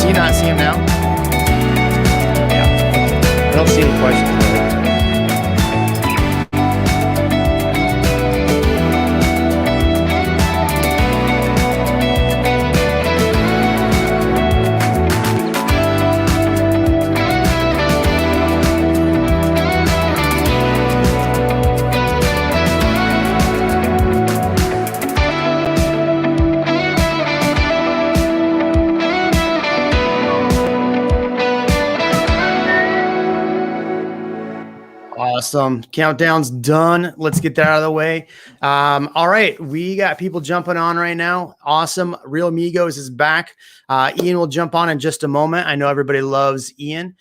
you not see him now? Yeah. I don't see any questions. Awesome. Countdown's done. Let's get that out of the way. All right. We got people jumping on right now. Awesome. REALMigos is back. Ian will jump on in just a moment. I know everybody loves Ian.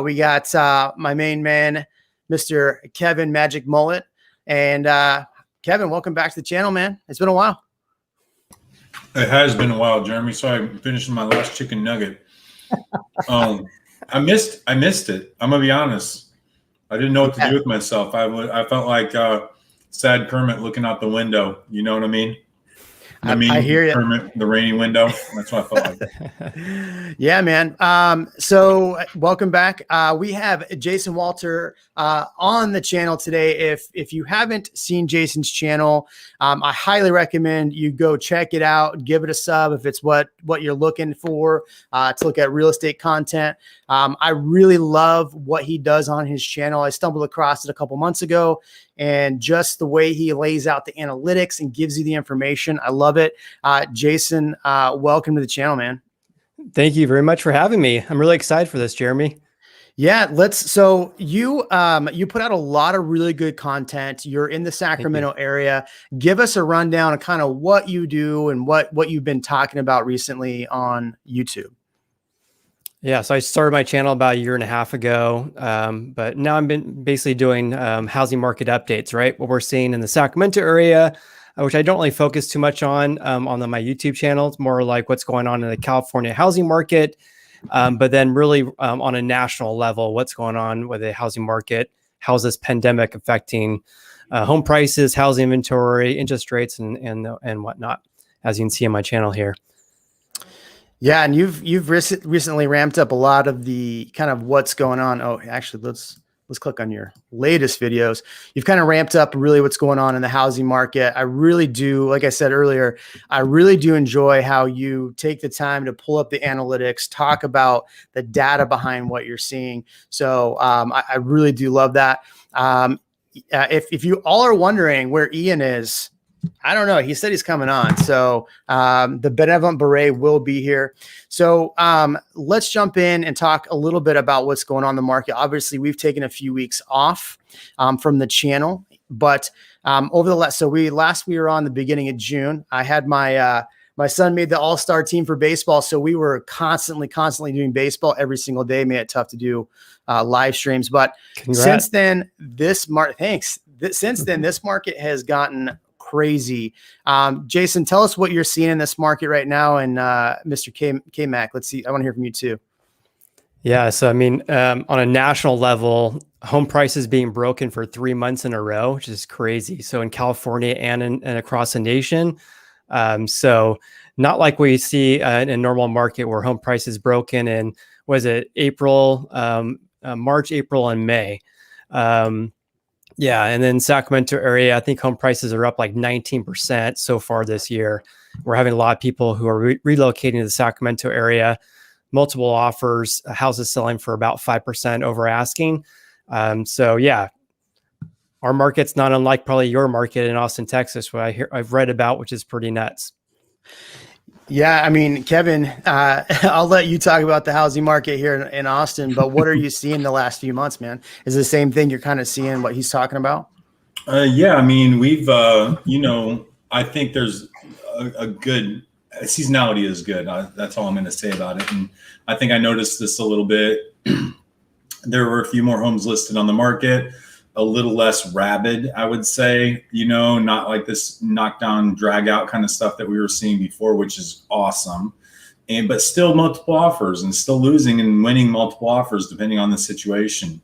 We got my main man, Mr. Kevin Magic Mullet. And Kevin, welcome back to the channel, man. It's been a while. It has been a while, Jeremy. So I'm finishing my last chicken nugget. I missed it. I'm gonna be honest. I didn't know what to do with myself. I felt like sad Kermit looking out the window. You know what I mean? I hear you. Kermit, the rainy window. That's what I felt like. Yeah, man. So welcome back. We have Jason Walter on the channel today. If you haven't seen Jason's channel, I highly recommend you go check it out. Give it a sub if it's what you're looking for to look at real estate content. I really love what he does on his channel. I stumbled across it a couple months ago, and just the way he lays out the analytics and gives you the information, I love it. Jason, welcome to the channel, man. Thank you very much for having me. I'm really excited for this, Jeremy. Yeah, so you put out a lot of really good content. You're in the Sacramento area. Give us a rundown of kind of what you do and what you've been talking about recently on YouTube. Yeah, so I started my channel about 1.5 years ago, but now I've been basically doing housing market updates, right? What we're seeing in the Sacramento area, which I don't really focus too much on my YouTube channel. It's more like what's going on in the California housing market, but then really on a national level, what's going on with the housing market, how's this pandemic affecting home prices, housing inventory, interest rates, and whatnot, as you can see on my channel here. Yeah, and you've recently ramped up a lot of the kind of what's going on. Oh, actually, let's click on your latest videos. You've kind of ramped up really what's going on in the housing market. I really do, like I said earlier, I really do enjoy how you take the time to pull up the analytics, talk about the data behind what you're seeing. So I really do love that. If you all are wondering where Ian is, I don't know. He said he's coming on. So the Benevolent Beret will be here. So let's jump in and talk a little bit about what's going on in the market. Obviously, we've taken a few weeks off from the channel, but over the last, we were on the beginning of June. I had my son made the all-star team for baseball. So we were constantly doing baseball every single day. Made it tough to do live streams. But since then, this market has gotten crazy. Jason, tell us what you're seeing in this market right now. And Mr. K-Mac, let's see. I want to hear from you too. Yeah. So, I mean, on a national level, home prices being broken for 3 months in a row, which is crazy. So in California and across the nation. So not like we see in a normal market where home prices broken in, March, April, and May. Yeah. And then Sacramento area, I think home prices are up like 19% so far this year. We're having a lot of people who are relocating to the Sacramento area, multiple offers, houses selling for about 5% over asking. So yeah, our market's not unlike probably your market in Austin, Texas, what I've read about, which is pretty nuts. Yeah, I mean, Kevin, I'll let you talk about the housing market here in Austin, but what are you seeing the last few months, man? Is it the same thing you're kind of seeing what he's talking about? Yeah, I mean, we've, I think there's a good seasonality is good. That's all I'm going to say about it. And I think I noticed this a little bit. There were a few more homes listed on the market, a little less rabid, I would say, not like this knockdown, drag out kind of stuff that we were seeing before, which is awesome. But still multiple offers and still losing and winning multiple offers depending on the situation,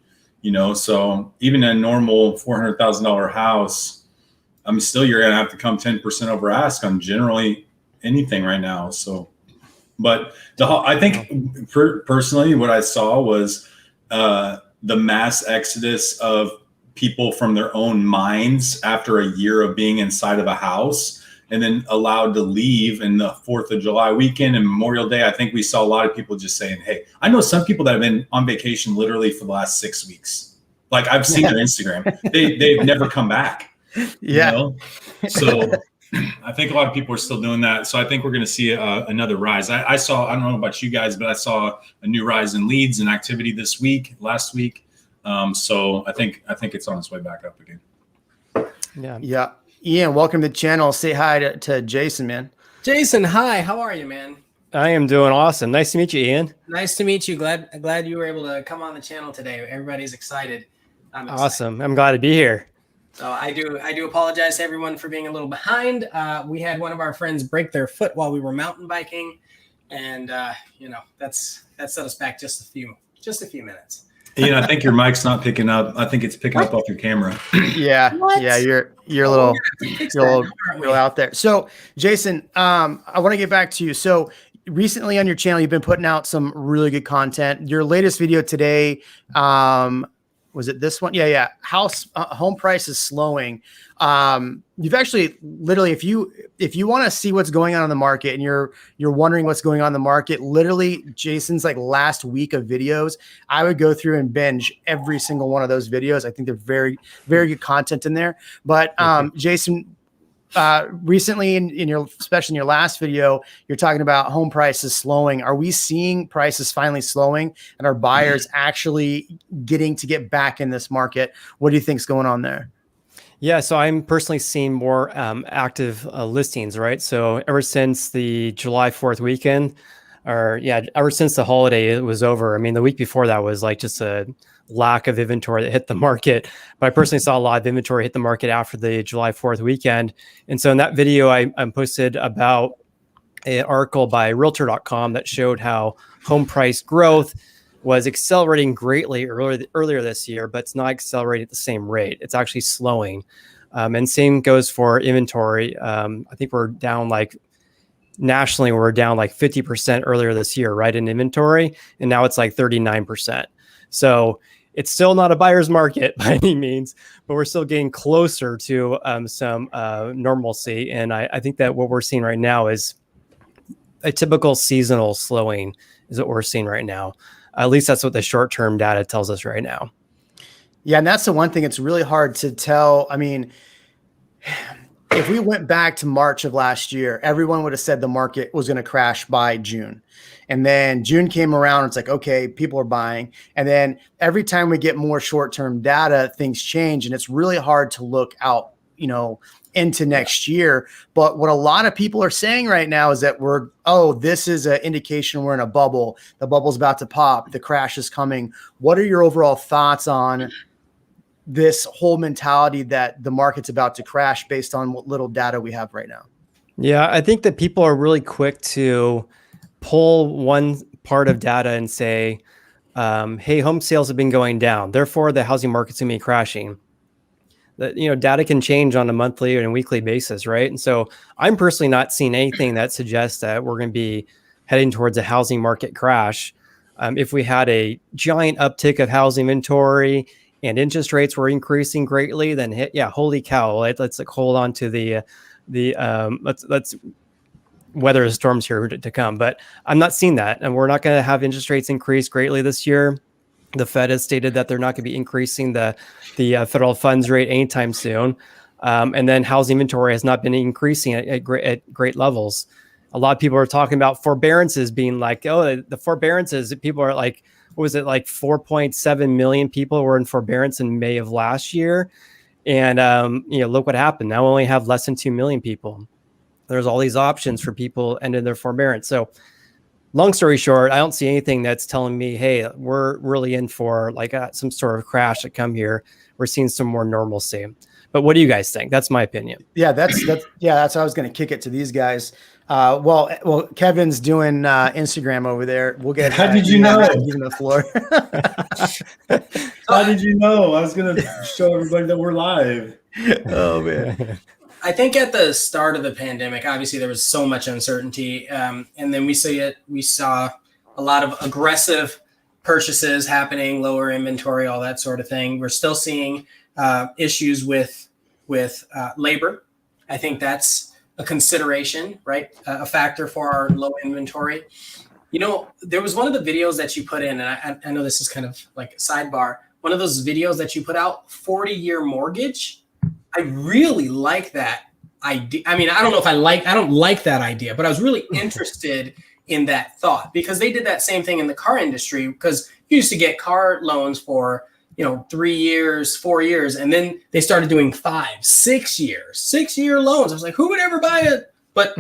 so even a normal $400,000 house, you're going to have to come 10% over ask on generally anything right now. So But I think personally, what I saw was the mass exodus of people from their own minds after a year of being inside of a house and then allowed to leave in the 4th of July weekend and Memorial Day. I think we saw a lot of people just saying, hey, I know some people that have been on vacation literally for the last 6 weeks. Like I've seen their Instagram. They've never come back. Yeah. You know? So I think a lot of people are still doing that. So I think we're going to see another rise. I don't know about you guys, but I saw a new rise in leads and activity last week. So I think it's on its way back up again. Yeah. Yeah. Ian, welcome to the channel. Say hi to Jason, man. Jason, hi. How are you, man? I am doing awesome. Nice to meet you, Ian. Nice to meet you. Glad you were able to come on the channel today. Everybody's excited. I'm excited. Awesome. I'm glad to be here. So I do apologize to everyone for being a little behind. We had one of our friends break their foot while we were mountain biking, and that set us back just a few minutes. Ian, I think your mic's not picking up. I think it's picking up off your camera. Yeah. What? Yeah. You're a little, out there. So Jason, I want to get back to you. So recently on your channel, you've been putting out some really good content. Your latest video today, was it this one? Yeah. Home price is slowing. You've actually literally, if you want to see what's going on in the market and you're wondering what's going on in the market, literally Jason's like last week of videos, I would go through and binge every single one of those videos. I think they're very, very good content in there. But Jason, recently especially in your last video, you're talking about home prices slowing. Are we seeing prices finally slowing and are buyers actually get back in this market? What do you think's going on there? Yeah, so I'm personally seeing more active listings, right? So ever since the July 4th weekend, ever since the holiday was over, I mean, the week before that was like just a lack of inventory that hit the market. But I personally saw a lot of inventory hit the market after the July 4th weekend. And so in that video, I posted about an article by Realtor.com that showed how home price growth was accelerating greatly earlier this year, but it's not accelerating at the same rate. It's actually slowing. And same goes for inventory. I think nationally, we're down like 50% earlier this year, right, in inventory. And now it's like 39%. So it's still not a buyer's market by any means, but we're still getting closer to some normalcy. And I think that what we're seeing right now is a typical seasonal slowing is what we're seeing right now. At least that's what the short-term data tells us right now. Yeah, and that's the one thing. It's really hard to tell. I mean, if we went back to March of last year, everyone would have said the market was going to crash by June. And then June came around. It's like, okay, people are buying. And then every time we get more short-term data, things change. And it's really hard to look out, into next year. But what a lot of people are saying right now is that this is an indication we're in a bubble. The bubble's about to pop. The crash is coming. What are your overall thoughts on this whole mentality that the market's about to crash based on what little data we have right now? Yeah, I think that people are really quick to pull one part of data and say, hey, home sales have been going down, therefore the housing market's going to be crashing. That, data can change on a monthly and weekly basis, right? And so I'm personally not seeing anything that suggests that we're going to be heading towards a housing market crash. If we had a giant uptick of housing inventory and interest rates were increasing greatly, then holy cow, let's hold on to let's weather the storms here to come. But I'm not seeing that, and we're not going to have interest rates increase greatly this year. The Fed has stated that they're not going to be increasing the federal funds rate anytime soon. And then housing inventory has not been increasing at great levels. A lot of people are talking about forbearances being like, the forbearances, people are like, what was it, like 4.7 million people were in forbearance in May of last year. And, look what happened. Now we only have less than 2 million people. There's all these options for people ending their forbearance. So long story short, I don't see anything that's telling me, hey, we're really in for like some sort of crash to come here. We're seeing some more normalcy. But what do you guys think? That's my opinion. Yeah, that's how I was going to kick it to these guys. Well, Kevin's doing Instagram over there. We'll get. How did you know? Using the floor. How did you know? I was going to show everybody that we're live. Oh man. I think at the start of the pandemic, obviously there was so much uncertainty, and then we saw a lot of aggressive purchases happening, lower inventory, all that sort of thing. We're still seeing issues with labor. I think that's a consideration, right? A factor for our low inventory. You know, there was one of the videos that you put in, and I know this is kind of like a sidebar. One of those videos that you put out, 40-year mortgage. I really like that idea. I mean, I don't like that idea, but I was really interested in that thought because they did that same thing in the car industry because you used to get car loans for, 3 years, 4 years, and then they started doing 5, 6 years, 6-year loans. I was like, who would ever buy it? But,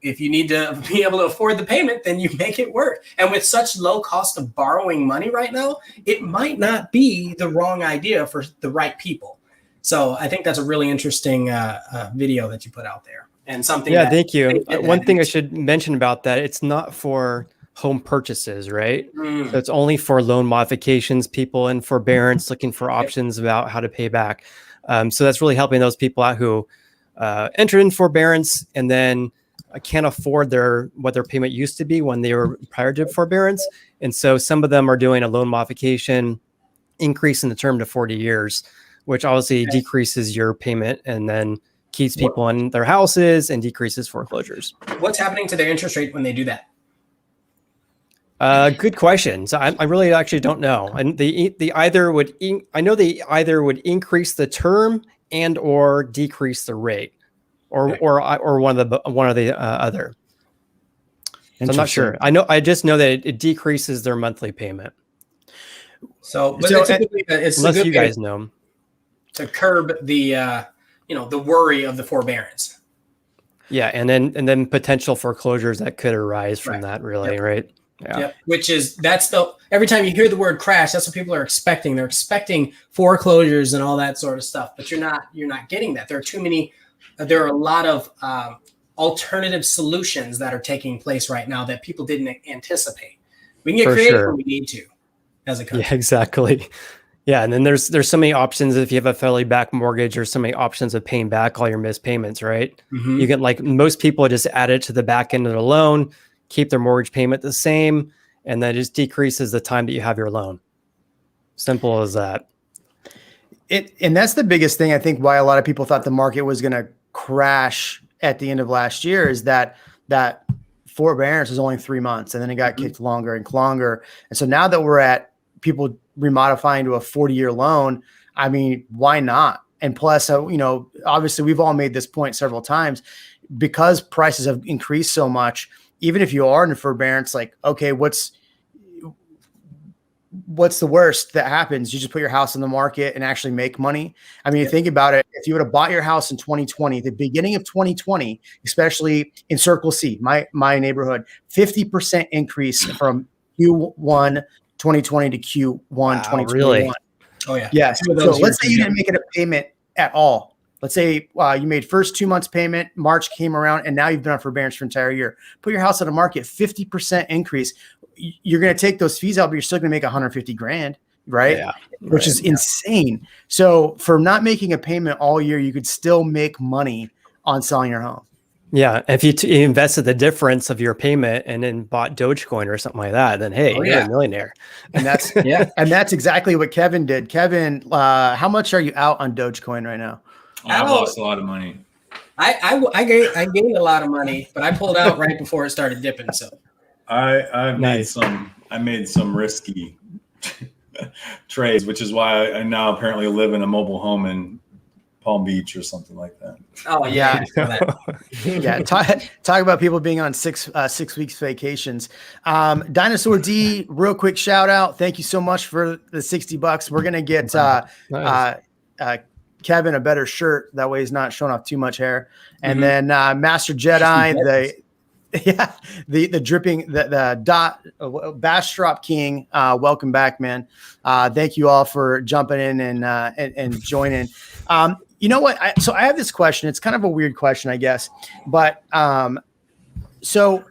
if you need to be able to afford the payment, then you make it work. And with such low cost of borrowing money right now, it might not be the wrong idea for the right people. So I think that's a really interesting video that you put out there and something. Yeah, thank you. One thing I should mention about that, it's not for home purchases, right? So it's only for loan modifications, people in forbearance looking for options about how to pay back. So that's really helping those people out who entered in forbearance and then can't afford what their payment used to be when they were prior to forbearance. And so some of them are doing a loan modification, increasing the term to 40 years, which obviously decreases your payment and then keeps people in their houses and decreases foreclosures. What's happening to their interest rate when they do that? Good question. So I really actually don't know. And they either would increase the term and or decrease the rate, or one of the other. So I'm not sure. I just know that it decreases their monthly payment. But it's unless you guys know, to curb the the worry of the forbearance. Yeah, and then potential foreclosures that could arise from that. Really, right? Yeah. Yep. Every time you hear the word crash, that's what people are expecting. They're expecting foreclosures and all that sort of stuff, but you're not getting that. There are a lot of alternative solutions that are taking place right now that people didn't anticipate. We can get creative when we need to as a country. Yeah, exactly. Yeah, and then there's so many options if you have a federally backed mortgage, or so many options of paying back all your missed payments, right? You can, like most people, just add it to the back end of the loan, keep their mortgage payment the same, and that just decreases the time that you have your loan. Simple as that. And that's the biggest thing, I think, why a lot of people thought the market was going to crash at the end of last year is that forbearance was only 3 months, and then it got kicked longer and longer. And so now that we're at people remodifying to a 40-year loan, I mean, why not? And plus, obviously we've all made this point several times, because prices have increased so much. Even if you are in forbearance, like, okay, what's the worst that happens? You just put your house on the market and actually make money. I mean, you think about it. If you would have bought your house in 2020, the beginning of 2020, especially in Circle C, my neighborhood, 50% increase from Q1 2020 to Q1 2021. Really? Oh yeah. Yes. So let's say you didn't make it a payment at all. Let's say you made first 2 months payment, March came around, and now you've been on forbearance for an entire year. Put your house on the market, 50% increase. You're going to take those fees out, but you're still going to make $150,000, right? Yeah, which is insane. So for not making a payment all year, you could still make money on selling your home. Yeah, if you invested the difference of your payment and then bought Dogecoin or something like that, then hey, you're a millionaire. And that's and that's exactly what Kevin did. Kevin, how much are you out on Dogecoin right now? I've lost a lot of money. I gained a lot of money, but I pulled out right before it started dipping. So I made some risky trades, which is why I now apparently live in a mobile home in Palm Beach or something like that. Oh yeah, yeah. Talk about people being on 6 weeks vacations. Dinosaur D, real quick shout out. Thank you so much for the $60. We're gonna get Kevin a better shirt. That way he's not showing off too much hair. And then Master Jedi, the dripping, the dot Bastrop King. Welcome back, man. Thank you all for jumping in and joining. You know what? So I have this question. It's kind of a weird question, I guess. But so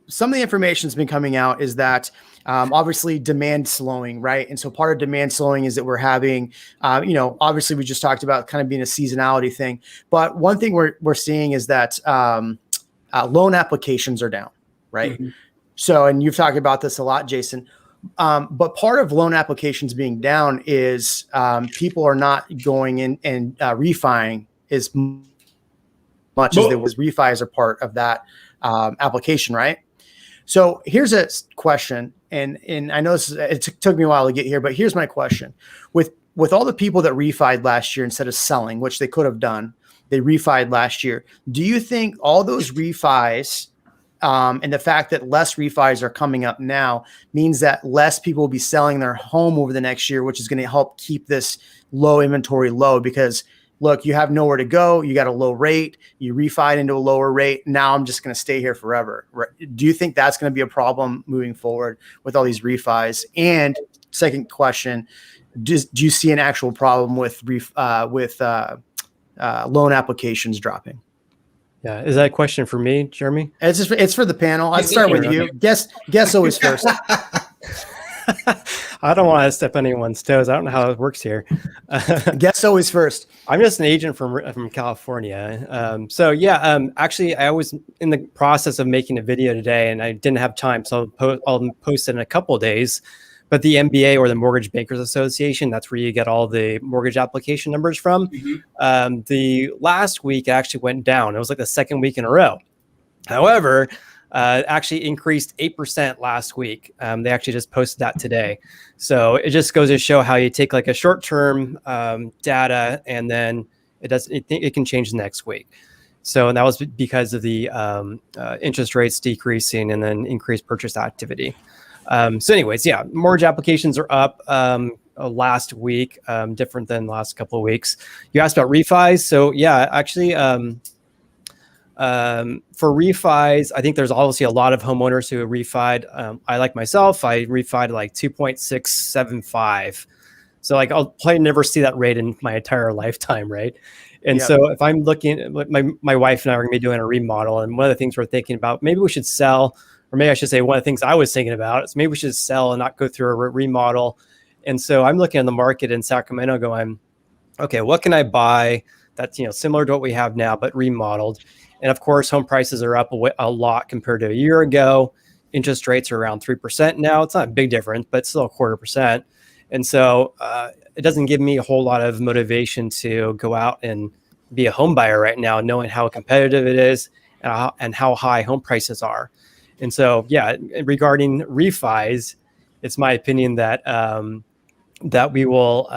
some of the information that's been coming out is that obviously demand slowing, right? And so part of demand slowing is that we're having, obviously we just talked about kind of being a seasonality thing. But one thing we're seeing is that loan applications are down, right? Mm-hmm. So, and you've talked about this a lot, Jason. But part of loan applications being down is people are not going in and refining as much as there was. Refis are part of that application, right? So here's a question, and I know it took me a while to get here, but here's my question: with all the people that refied last year instead of selling, which they could have done, they refied last year. Do you think all those refis and the fact that less refis are coming up now means that less people will be selling their home over the next year, which is going to help keep this low inventory low? Because look, you have nowhere to go. You got a low rate. You refied into a lower rate. Now I'm just going to stay here forever. Do you think that's going to be a problem moving forward with all these refis? And second question, do you see an actual problem with loan applications dropping? Yeah, is that a question for me, Jeremy? It's for the panel. I'd start with you. Guess always first. I don't want to step on anyone's toes. I don't know how it works here. Guess always first. I'm just an agent from California. Actually, I was in the process of making a video today, and I didn't have time, so I'll post it in a couple of days. But the MBA, or the Mortgage Bankers Association, that's where you get all the mortgage application numbers from. Mm-hmm. The last week actually went down. It was like the second week in a row. However, actually increased 8% last week. They actually just posted that today. So it just goes to show how you take like a short-term data, and then it can change the next week. So, and that was because of the interest rates decreasing and then increased purchase activity. So anyways, yeah, mortgage applications are up last week, different than the last couple of weeks. You asked about refis. So yeah, actually, for refis, I think there's obviously a lot of homeowners who refied. I, like myself, I refied like 2.675. So like I'll probably never see that rate in my entire lifetime, right? And so if I'm looking at my wife and I are going to be doing a remodel, and one of the things we're thinking about, maybe we should sell. Or maybe I should say one of the things I was thinking about is maybe we should sell and not go through a remodel. And so I'm looking at the market in Sacramento going, okay, what can I buy that's similar to what we have now, but remodeled? And of course, home prices are up a lot compared to a year ago. Interest rates are around 3% now. It's not a big difference, but still 0.25%. And so it doesn't give me a whole lot of motivation to go out and be a home buyer right now, knowing how competitive it is and how high home prices are. And so, yeah, regarding refis, it's my opinion that that we will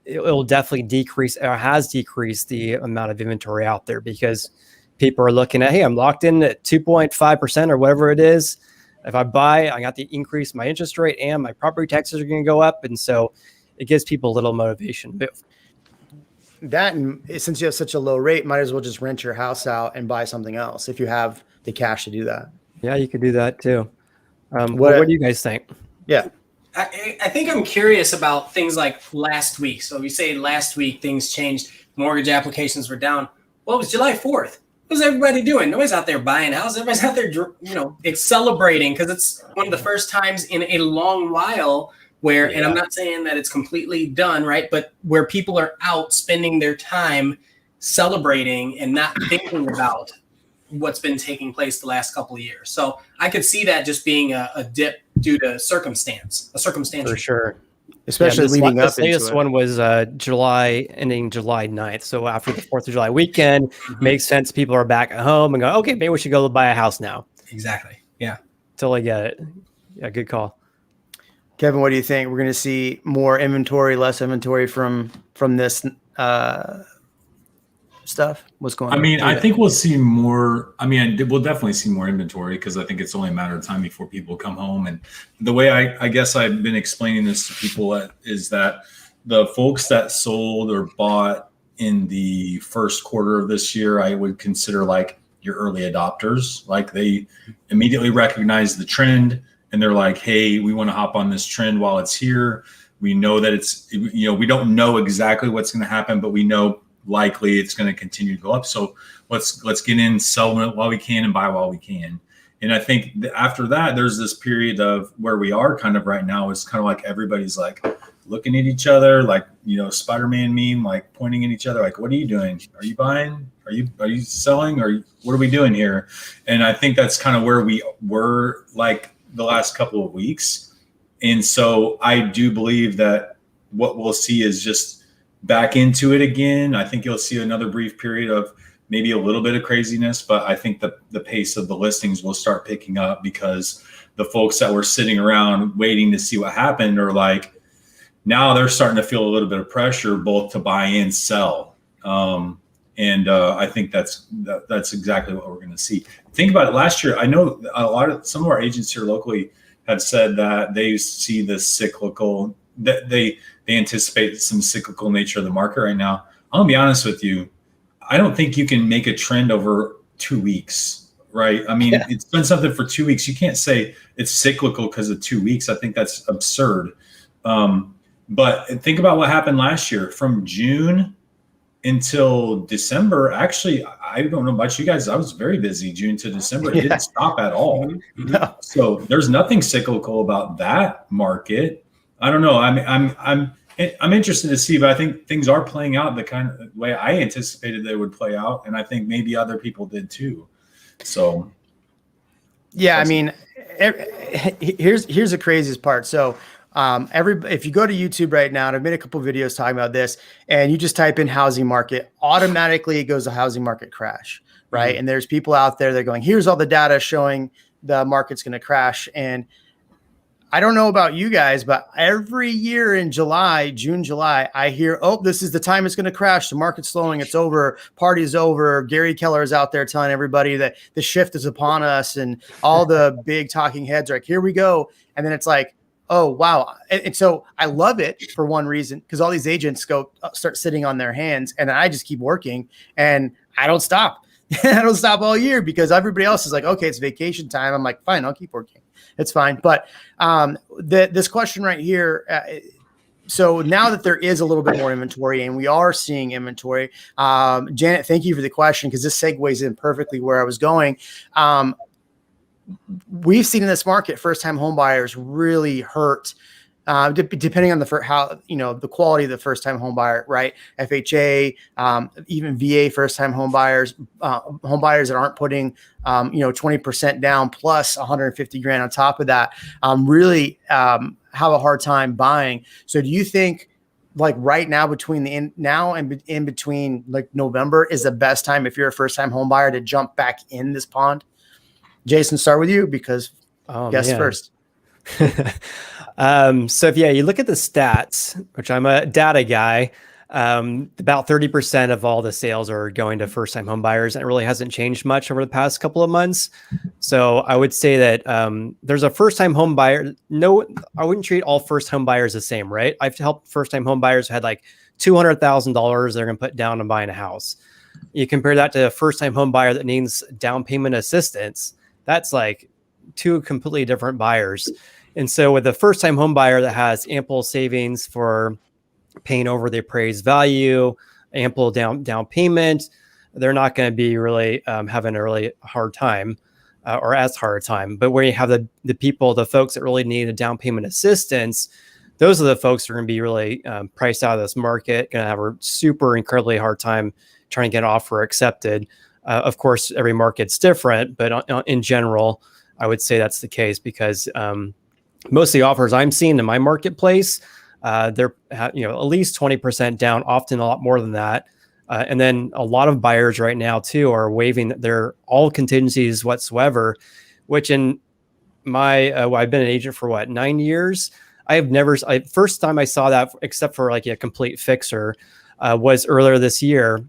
it will definitely decrease, or has decreased, the amount of inventory out there, because people are looking at, hey, I'm locked in at 2.5% or whatever it is. If I buy, I got to increase my interest rate and my property taxes are going to go up, and so it gives people a little motivation. That, and since you have such a low rate, might as well just rent your house out and buy something else if you have the cash to do that. Yeah, you could do that too. What do you guys think? Yeah. I think I'm curious about things like last week. So we say last week things changed. Mortgage applications were down. Well, it was July 4th. What was everybody doing? Nobody's out there buying houses. Everybody's out there, it's celebrating, because it's one of the first times in a long while where, and I'm not saying that it's completely done, right? But where people are out spending their time celebrating and not thinking about what's been taking place the last couple of years. So I could see that just being a dip due to circumstance. For sure. Especially leading up into it. This one was ending July 9th. So after the 4th of July weekend, makes sense. People are back at home and go, okay, maybe we should go buy a house now. Exactly. Yeah. Totally get it. Yeah, good call. Kevin, what do you think? We're going to see more inventory, less inventory from this stuff? What's going on? I mean, I think we'll see more. I mean, we'll definitely see more inventory, because I think it's only a matter of time before people come home. And the way I guess I've been explaining this to people is that the folks that sold or bought in the first quarter of this year, I would consider like your early adopters. Like, they immediately recognize the trend and they're like, hey, we want to hop on this trend while it's here. We know that it's, we don't know exactly what's going to happen, but we know likely it's going to continue to go up. So let's get in, sell while we can, and buy while we can. And I think after that, there's this period of where we are kind of right now. It's kind of like everybody's like looking at each other, like, Spider-Man meme, like pointing at each other, like, what are you doing? Are you buying? Are you selling? Or what are we doing here? And I think that's kind of where we were like the last couple of weeks. And so I do believe that what we'll see is just back into it again. I think you'll see another brief period of maybe a little bit of craziness, but I think the pace of the listings will start picking up because the folks that were sitting around waiting to see what happened are like, now they're starting to feel a little bit of pressure both to buy and sell. I think that's exactly what we're going to see. Think about it. Last year, I know some of our agents here locally have said that they see the cyclical, that they anticipate some cyclical nature of the market right now. I'm gonna be honest with you. I don't think you can make a trend over 2 weeks, right? I mean, It's been something for 2 weeks. You can't say it's cyclical because of 2 weeks. I think that's absurd. But think about what happened last year from June until December. Actually, I don't know about you guys. I was very busy June to December. It didn't stop at all. No. So there's nothing cyclical about that market. I don't know. I'm interested to see, but I think things are playing out the kind of way I anticipated they would play out, and I think maybe other people did too. So, yeah, I mean, here's the craziest part. So, if you go to YouTube right now, and I've made a couple of videos talking about this, and you just type in housing market, automatically it goes to housing market crash, right? And there's people out there that are going, here's all the data showing the market's going to crash. And I don't know about you guys, but every year in June, July, I hear, oh, this is the time it's going to crash. The market's slowing. It's over. Party's over. Gary Keller is out there telling everybody that the shift is upon us, and all the big talking heads are like, here we go. And then it's like, oh, wow. And so I love it for one reason, because all these agents start sitting on their hands, and I just keep working, and I don't stop. I don't stop all year because everybody else is like, okay, it's vacation time. I'm like, fine, I'll keep working. It's fine. But this question right here, so now that there is a little bit more inventory and we are seeing inventory, Janet, thank you for the question, because this segues in perfectly where I was going. We've seen in this market, first-time home buyers really hurt, depending on the quality of the first-time home buyer, right? FHA, even VA first-time home buyers that aren't putting 20% down plus 150 grand on top of that, really have a hard time buying. So do you think, like right now, between now and in between like November is the best time if you're a first-time home buyer to jump back in this pond? Jason, start with you because guess first. So if you look at the stats, which I'm a data guy, about 30% of all the sales are going to first-time home buyers, and it really hasn't changed much over the past couple of months. So I would say that there's a first-time home buyer. No, I wouldn't treat all first home buyers the same, right? I've helped first-time home buyers who had like $200,000 they're going to put down on buying a house. You compare that to a first-time home buyer that needs down payment assistance. That's like two completely different buyers. And so with the first-time home buyer that has ample savings for paying over the appraised value, ample down payment, they're not going to be really having a really hard time or as hard a time. But where you have the folks that really need a down payment assistance, those are the folks that are going to be really priced out of this market, going to have a super incredibly hard time trying to get an offer accepted. Of course, every market's different, but in general, I would say that's the case because most of the offers I'm seeing in my marketplace, they're at least 20% down, often a lot more than that. And then a lot of buyers right now too are waiving their all contingencies whatsoever, which in my I've been an agent for 9 years. First time I saw that, except for like a complete fixer, was earlier this year.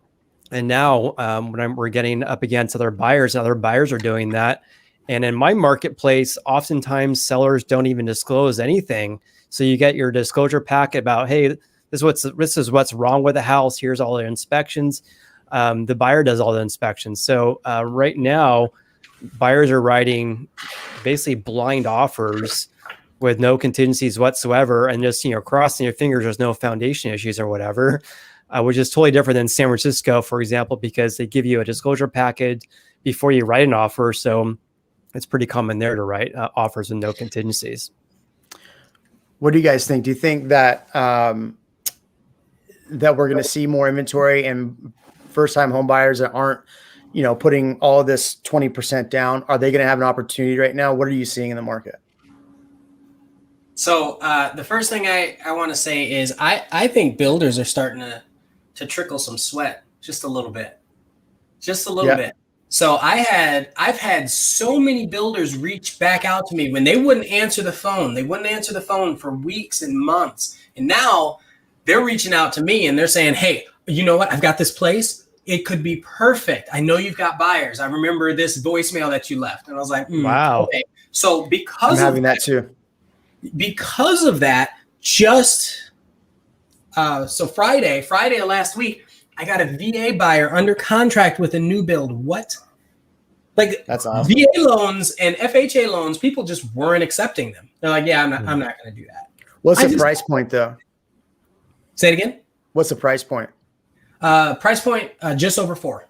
And now when we're getting up against other buyers, and other buyers are doing that. And in my marketplace, oftentimes sellers don't even disclose anything. So you get your disclosure packet about, hey, this is what's wrong with the house. Here's all the inspections. The buyer does all the inspections. So right now, buyers are writing basically blind offers with no contingencies whatsoever, and just crossing your fingers there's no foundation issues or whatever. Which is totally different than San Francisco, for example, because they give you a disclosure package before you write an offer. So it's pretty common there to write offers with no contingencies. What do you guys think? Do you think that that we're going to see more inventory and first-time home buyers that aren't, putting all this 20% down? Are they going to have an opportunity right now? What are you seeing in the market? So the first thing I want to say is I think builders are starting to trickle some sweat just a little bit. Bit. So I've had so many builders reach back out to me when they wouldn't answer the phone. They wouldn't answer the phone for weeks and months. And now they're reaching out to me and they're saying, hey, you know what? I've got this place. It could be perfect. I know you've got buyers. I remember this voicemail that you left. And I was like, wow. Okay. So because I'm having that too. Because of that, just so Friday of last week, I got a VA buyer under contract with a new build. What? Like, that's awesome. VA loans and FHA loans, people just weren't accepting them. They're like, yeah, I'm not going to do that. What's the price point though? Say it again. What's the price point? Just over 4.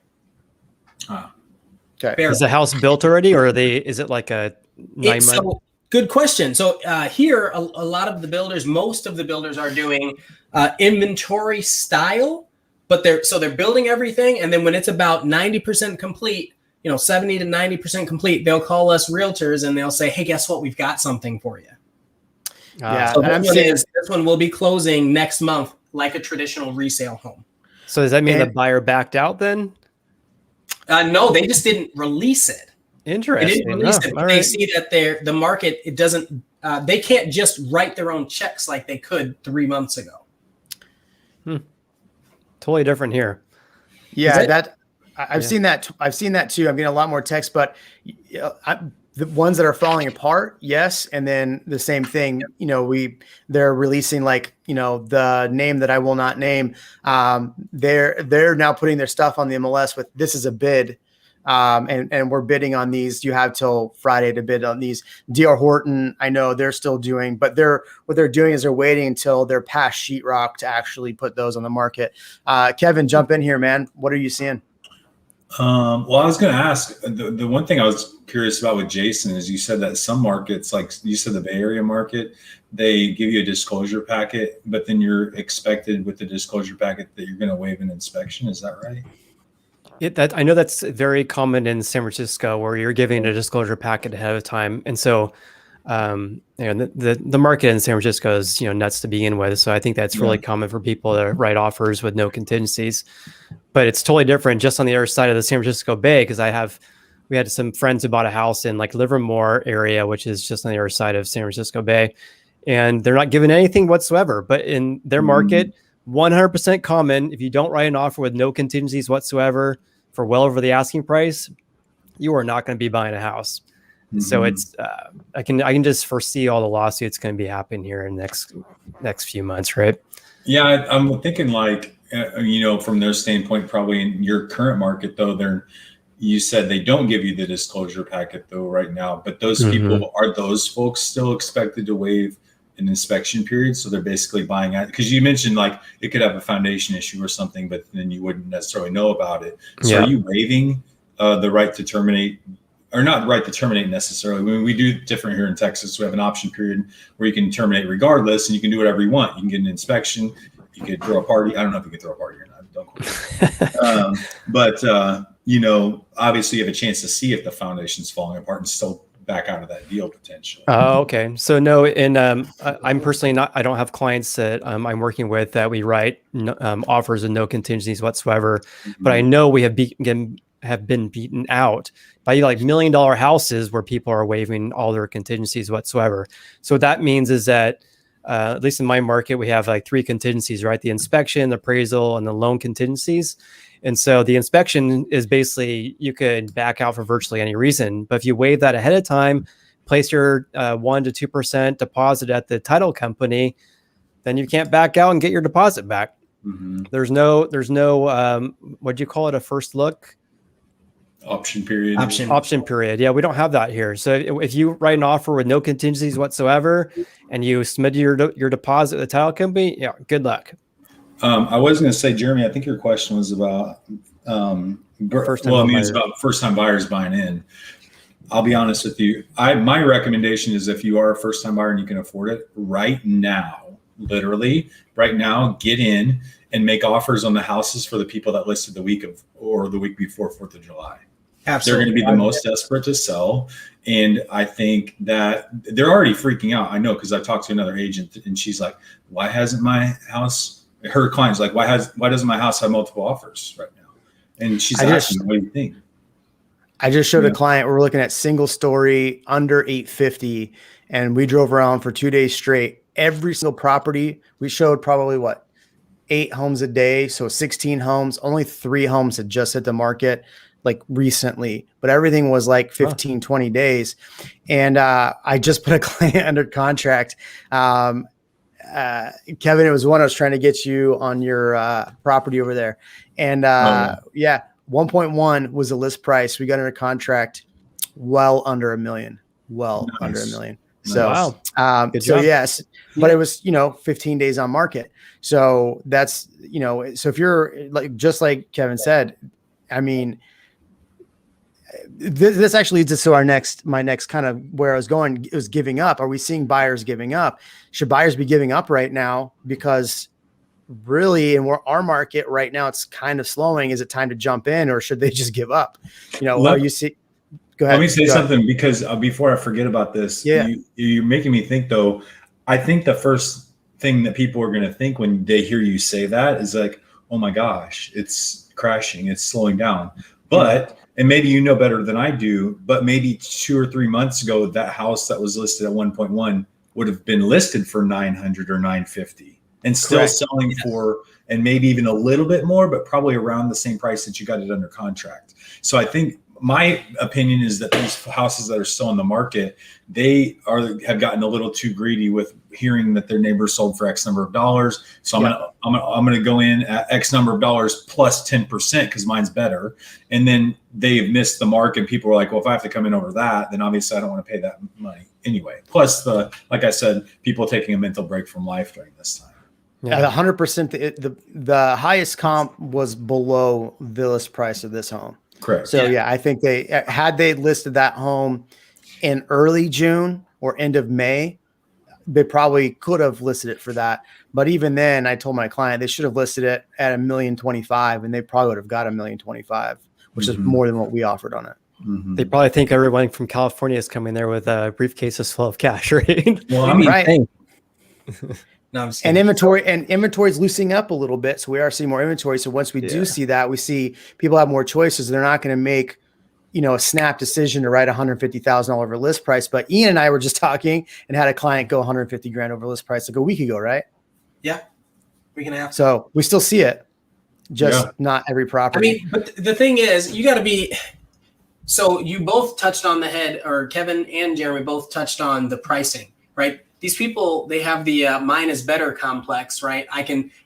Okay. Is the house built already, or is it like a 9 month? So, good question. So here, a lot of the builders, most of the builders are doing inventory style, but they're building everything, and then when it's about 90% complete, 70 to 90% complete, they'll call us realtors and they'll say, hey, guess what? We've got something for you. Yeah. So this one will be closing next month like a traditional resale home. So does that mean the buyer backed out then? No, they just didn't release it. Interesting. They didn't release it. But they see that the market, it doesn't, they can't just write their own checks like they could 3 months ago. Totally different here. Yeah, I've seen that. I've seen that too. I'm getting a lot more text, but the ones that are falling apart, yes. And then the same thing, they're releasing the name that I will not name. They're now putting their stuff on the MLS with this is a bid. And we're bidding on these. You have till Friday to bid on these. D.R. Horton, I know they're still doing, but what they're doing is they're waiting until they're past sheetrock to actually put those on the market. Kevin, jump in here, man. What are you seeing? Well, I was going to ask, the one thing I was curious about with Jason is you said that some markets, like you said, the Bay Area market, they give you a disclosure packet, but then you're expected with the disclosure packet that you're going to waive an inspection. Is that right? I know that's very common in San Francisco, where you're giving a disclosure packet ahead of time. And so, the market in San Francisco is, nuts to begin with. So I think that's really common for people to write offers with no contingencies, but it's totally different just on the other side of the San Francisco Bay. Cause we had some friends who bought a house in like Livermore area, which is just on the other side of San Francisco Bay, and they're not giving anything whatsoever, but in their market, 100% common. If you don't write an offer with no contingencies whatsoever for well over the asking price, you are not going to be buying a house. So it's I can just foresee all the lawsuits going to be happening here in the next few months, right? Yeah, I'm thinking from their standpoint, probably in your current market though, you said they don't give you the disclosure packet though right now, but those people, are those folks still expected to waive an inspection period? So they're basically buying out, because you mentioned like it could have a foundation issue or something, but then you wouldn't necessarily know about it. So are you waiving the right to terminate, or not right to terminate necessarily? I mean, we do different here in Texas. We have an option period where you can terminate regardless, and you can do whatever you want. You can get an inspection. You could throw a party. I don't know if you can throw a party or not. Don't quote me. But obviously you have a chance to see if the foundation's falling apart and still back out of that deal potentially. Oh, okay. So no, and I'm personally not. I don't have clients that I'm working with that we write offers and no contingencies whatsoever. But I know we have been beaten out by like $1 million houses where people are waiving all their contingencies whatsoever. So what that means is that at least in my market, we have like 3 contingencies, right? The inspection, the appraisal, and the loan contingencies. And so the inspection is basically you could back out for virtually any reason. But if you waive that ahead of time, place your 1 to 2% deposit at the title company, then you can't back out and get your deposit back. There's no what do you call it? A first look? Option period. Option period. Yeah, we don't have that here. So if you write an offer with no contingencies whatsoever and you submit your deposit to the title company, yeah, good luck. I was going to say, Jeremy, I think your question was about it's about first-time buyers buying in. I'll be honest with you. My recommendation is if you are a first-time buyer and you can afford it right now, literally right now, get in and make offers on the houses for the people that listed the week before 4th of July. Absolutely. They're going to be the most desperate to sell. And I think that they're already freaking out. I know, because I talked to another agent and she's like, why hasn't my house, her client's like, why doesn't my house have multiple offers right now? And she's asking, what do you think? I just showed a client, we're looking at single story under 850, and we drove around for 2 days straight. Every single property, we showed probably 8 homes a day. So 16 homes, only 3 homes had just hit the market like recently, but everything was like 15, 20 days. And I just put a client under contract. Kevin, it was one I was trying to get you on your property over there. And 1.1 was the list price. We got under contract well under $1 million, under $1 million. So, yes, but it was, 15 days on market. So that's, so if you're like, just like Kevin said, I mean, this actually leads us to my next kind of where I was going is giving up. Are we seeing buyers giving up? Should buyers be giving up right now? Because really in our market right now, it's kind of slowing. Is it time to jump in, or should they just give up? Go ahead. Let me say something, because before I forget about this, you're making me think though. I think the first thing that people are going to think when they hear you say that is like, oh my gosh, it's crashing, it's slowing down. But and maybe you know better than I do, but maybe 2 or 3 months ago, that house that was listed at 1.1 would have been listed for 900 or 950 and still selling for, and maybe even a little bit more, but probably around the same price that you got it under contract. So I think my opinion is that these houses that are still on the market, have gotten a little too greedy with hearing that their neighbor sold for X number of dollars. So I'm gonna go in at X number of dollars plus 10% because mine's better. And then they've missed the mark, and people are like, well, if I have to come in over that, then obviously I don't want to pay that money anyway. Plus like I said, people taking a mental break from life during this time. Yeah, 100%. The highest comp was below the list price of this home. Correct. So I think they listed that home in early June or end of May, they probably could have listed it for that. But even then, I told my client they should have listed it at $1,025,000, and they probably would have got $1,025,000, which is more than what we offered on it. Mm-hmm. They probably think everyone from California is coming there with briefcases full of cash, right? Well, I mean, right. No, and inventory is loosening up a little bit. So we are seeing more inventory. So once we do see that, we see people have more choices. They're not going to make, a snap decision to write $150,000 over list price. But Ian and I were just talking and had a client go $150,000 over list price like a week ago, right? Yeah. We can have. So we still see it, just not every property. I mean, but the thing is, you got to be. So you both touched on the head, or Kevin and Jeremy both touched on the pricing, right? These people, they have the mine is better complex, right?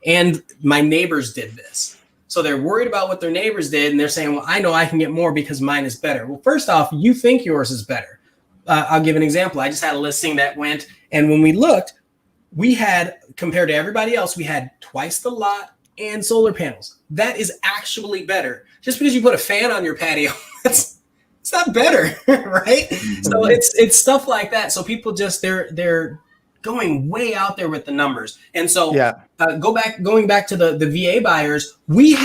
And my neighbors did this. So they're worried about what their neighbors did. And they're saying, well, I know I can get more because mine is better. Well, first off, you think yours is better. I'll give an example. I just had a listing that went, and when we looked, we had, compared to everybody else, we had twice the lot and solar panels. That is actually better. Just because you put a fan on your patio, it's not better, right? Mm-hmm. So it's stuff like that. So people just, they're going way out there with the numbers. And so going back to the VA buyers, we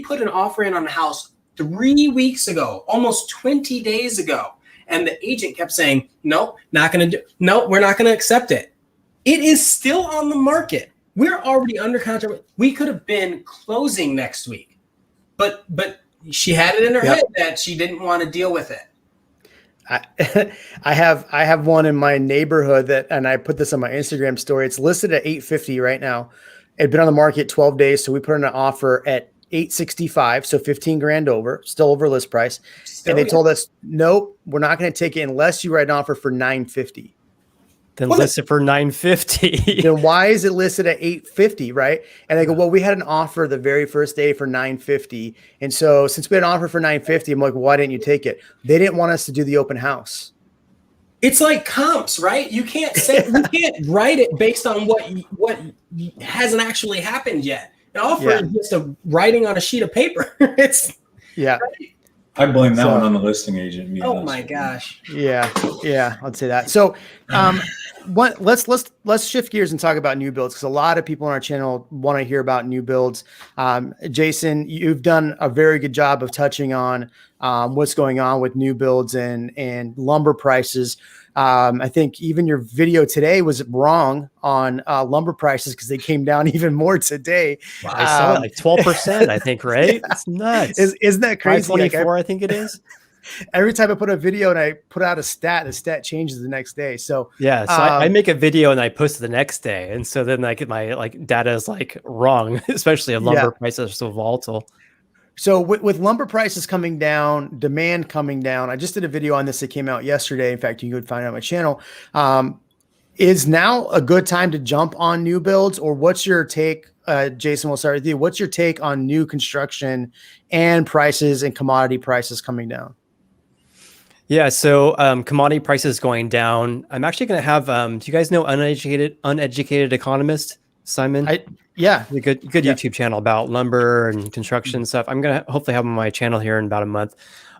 put an offer in on the house 3 weeks ago, almost 20 days ago. And the agent kept saying, no, we're not going to accept it. It is still on the market. We're already under contract. We could have been closing next week, but she had it in her head that she didn't want to deal with it. I have one in my neighborhood and I put this on my Instagram story. It's listed at $850 right now. It'd been on the market 12 days. So we put in an offer at $865. So $15,000 over, still over list price. And they told us, nope, we're not going to take it unless you write an offer for $950. Then list it for $950. Then why is it listed at $850, right? And they go, well, we had an offer the very first day for $950. And so since we had an offer for $950, I'm like, well, why didn't you take it? They didn't want us to do the open house. It's like comps, right? You can't write it based on what hasn't actually happened yet. An offer is just a writing on a sheet of paper. Right? I blame that So- one on the listing agent. to be Oh honest my with you. gosh. Yeah, I'd say that. So, let's shift gears and talk about new builds, because a lot of people on our channel want to hear about new builds. Jason, you've done a very good job of touching on what's going on with new builds and lumber prices. I think even your video today was wrong on lumber prices, because they came down even more today. Wow, I saw like 12%, I think, right? Yeah. It's nuts. Isn't that crazy? Like, 524, I think it is. every time I put a video and I put out a stat, the stat changes the next day. So Yeah, so I make a video and I post it the next day, and so then like my data is like wrong, especially if lumber prices are so volatile. So with lumber prices coming down, demand coming down, I just did a video on this that came out yesterday. In fact, you can find it on my channel. Is now a good time to jump on new builds, or what's your take? Jason, we'll start with you. What's your take on new construction and prices and commodity prices coming down? Yeah, so commodity prices going down. I'm actually going to have. Do you guys know uneducated economist Simon? Yeah, a good YouTube channel about lumber and construction stuff. I'm gonna hopefully have him on my channel here in about a month.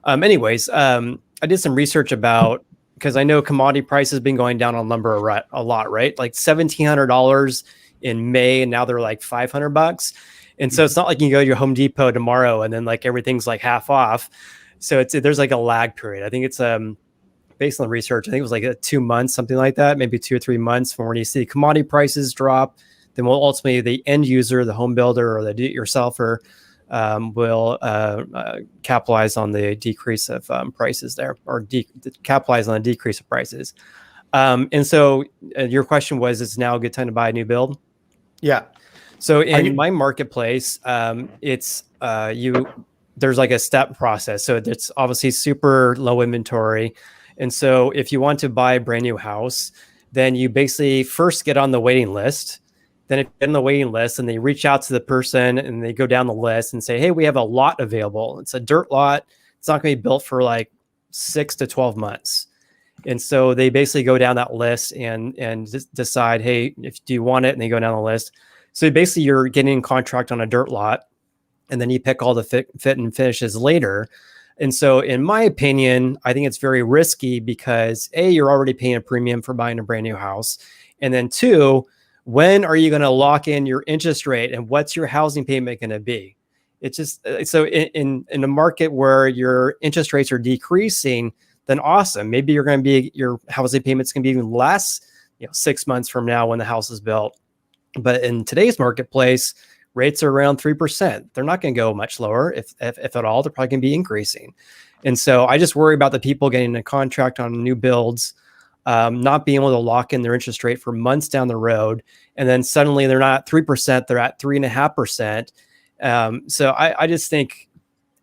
Anyways, I did some research about, because I know commodity prices been going down on lumber a lot, right? Like $1,700 in May, and now they're like $500. And so it's not like you can go to your Home Depot tomorrow and then like everything's like half off. So there's like a lag period. I think it's based on the research, I think it was like 2 months, something like that, maybe 2 or 3 months from when you see commodity prices drop. Then will ultimately the end user, the home builder or the do-it-yourselfer will capitalize on the decrease of prices there, or capitalize on the decrease of prices. And so your question was, it's now a good time to buy a new build? Yeah. So in my marketplace, it's there's like a step process. So it's obviously super low inventory. And so if you want to buy a brand new house, then you basically first get on the waiting list. Then if you're in the waiting list and they reach out to the person and they go down the list and say, hey, we have a lot available. It's a dirt lot. It's not going to be built for like 6 to 12 months. And so they basically go down that list and decide, hey, do you want it? And they go down the list. So basically you're getting in contract on a dirt lot, and then you pick all the fit and finishes later. And so in my opinion, I think it's very risky because A, you're already paying a premium for buying a brand new house. And then 2, when are you going to lock in your interest rate, and what's your housing payment going to be? It's just, so in a market where your interest rates are decreasing, then awesome. Maybe you're going to be, your housing payments can be even less, 6 months from now when the house is built. But in today's marketplace, rates are around 3%. They're not going to go much lower. If at all, they're probably going to be increasing. And so I just worry about the people getting a contract on new builds, not being able to lock in their interest rate for months down the road. And then suddenly they're not at 3%, they're at 3.5%. So I just think,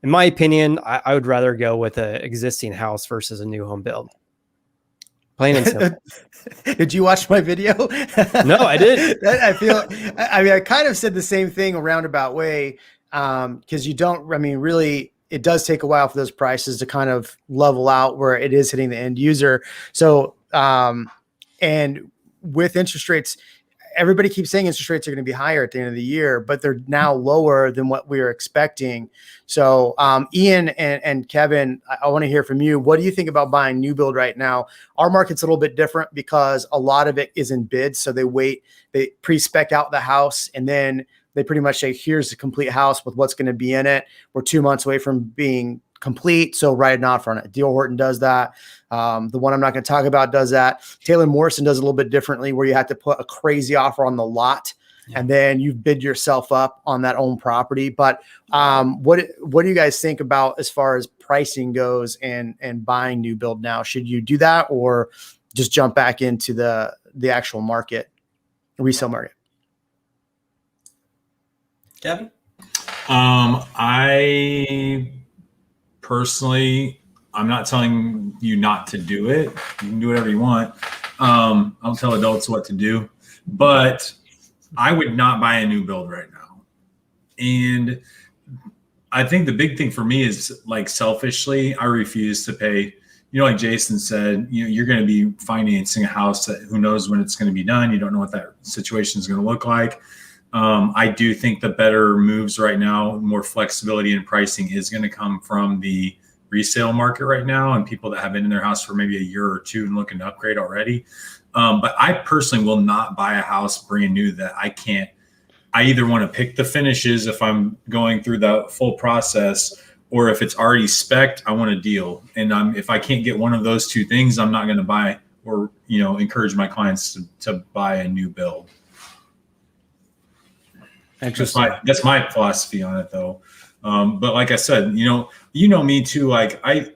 in my opinion, I would rather go with an existing house versus a new home build. Plain and simple. Did you watch my video? No, I didn't. I kind of said the same thing a roundabout way, because really, it does take a while for those prices to kind of level out where it is hitting the end user. So, and with interest rates, everybody keeps saying interest rates are going to be higher at the end of the year, but they're now lower than what we were expecting. So, Ian and Kevin, I want to hear from you. What do you think about buying new build right now? Our market's a little bit different because a lot of it is in bids. So they pre-spec out the house, and then they pretty much say, here's the complete house with what's going to be in it. We're 2 months away from being complete, so write an offer on it. D.R. Horton does that. The one I'm not going to talk about does that. Taylor Morrison does a little bit differently, where you have to put a crazy offer on the lot, and then you bid yourself up on that own property. But what do you guys think about as far as pricing goes and buying new build now? Should you do that, or just jump back into the actual market, resale market? Kevin? I personally, I'm not telling you not to do it. You can do whatever you want. I don't tell adults what to do, but I would not buy a new build right now. And I think the big thing for me is, like, selfishly, I refuse to pay, like Jason said, you're going to be financing a house that who knows when it's going to be done. You don't know what that situation is going to look like. I do think the better moves right now, more flexibility in pricing, is going to come from the resale market right now, and people that have been in their house for maybe a year or two and looking to upgrade already. But I personally will not buy a house brand new that I either want to pick the finishes if I'm going through the full process, or if it's already spec'd, I want a deal. And if I can't get one of those two things, I'm not going to buy or, encourage my clients to buy a new build. Interesting. That's my philosophy on it, though. But like I said, me too. Like I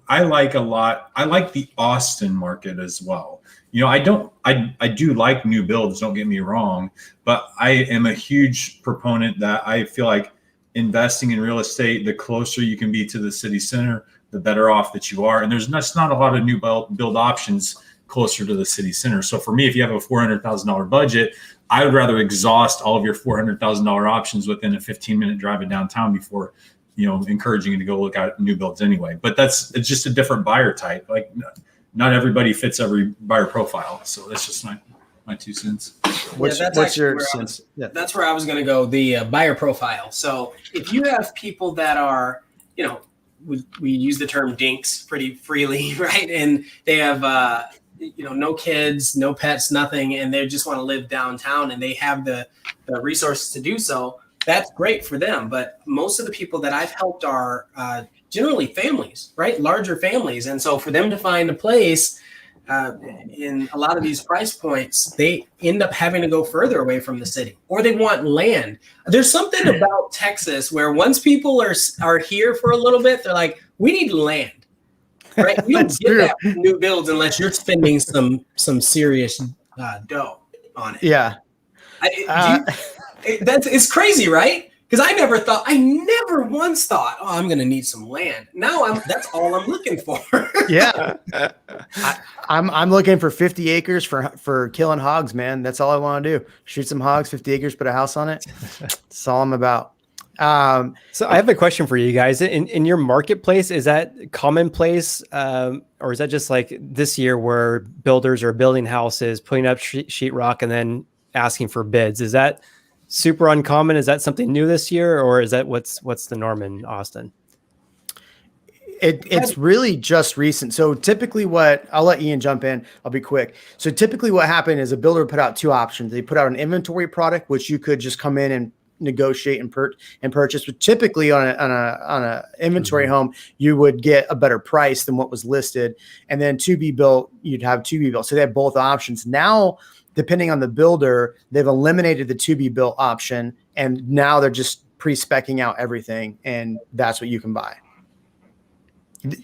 like a lot. I like the Austin market as well. I do like new builds. Don't get me wrong, but I am a huge proponent that I feel like investing in real estate, the closer you can be to the city center, the better off that you are. And there's not a lot of new build options closer to the city center. So for me, if you have a $400,000 budget, I would rather exhaust all of your $400,000 options within a 15-minute drive of downtown before, encouraging you to go look at new builds anyway. But it's just a different buyer type. Like not everybody fits every buyer profile. So that's just my 2 cents. What's your sense? That's where I was going to go, the buyer profile. So if you have people that are, we use the term dinks pretty freely, right? And they have, no kids, no pets, nothing, and they just want to live downtown and they have the resources to do so, that's great for them. But most of the people that I've helped are generally families, right? Larger families. And so for them to find a place in a lot of these price points, they end up having to go further away from the city, or they want land. There's something about Texas where once people are here for a little bit, they're like, we need land, right? You don't get that with new builds unless you're spending some serious dough on it. Yeah. It's crazy, right? Because I never once thought, I'm going to need some land. Now that's all I'm looking for. Yeah. I'm looking for 50 acres for killing hogs, man. That's all I want to do. Shoot some hogs, 50 acres, put a house on it. That's all I'm about. So I have a question for you guys. In your marketplace, is that commonplace, or is that just like this year where builders are building houses, putting up sheetrock, and then asking for bids? Is that super uncommon? Is that something new this year, or is that what's the norm in Austin? It's really just recent. So typically I'll let Ian jump in. I'll be quick. So typically what happened is a builder put out 2 options. They put out an inventory product, which you could just come in and negotiate and purchase. But typically on a inventory home, you would get a better price than what was listed. And then to be built, you'd have to be built. So they have both options. Now, depending on the builder, they've eliminated the to be built option, and now they're just pre-speccing out everything, and that's what you can buy.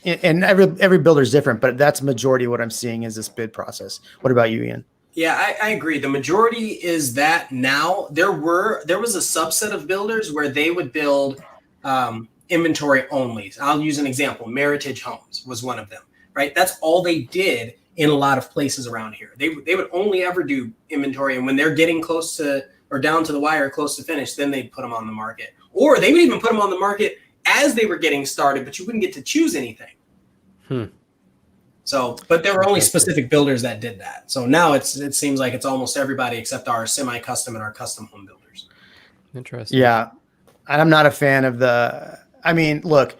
And every builder is different, but that's majority of what I'm seeing is this bid process. What about you, Ian? Yeah, I agree. The majority is that now. There was a subset of builders where they would build inventory only. I'll use an example. Meritage Homes was one of them, right? That's all they did in a lot of places around here. They would only ever do inventory, and when they're getting close to or down to the wire, close to finish, then they'd put them on the market. Or they would even put them on the market as they were getting started, but you wouldn't get to choose anything. So, but there were only specific builders that did that. So now it seems like it's almost everybody except our semi-custom and our custom home builders. Interesting. Yeah. And I'm not a fan of look,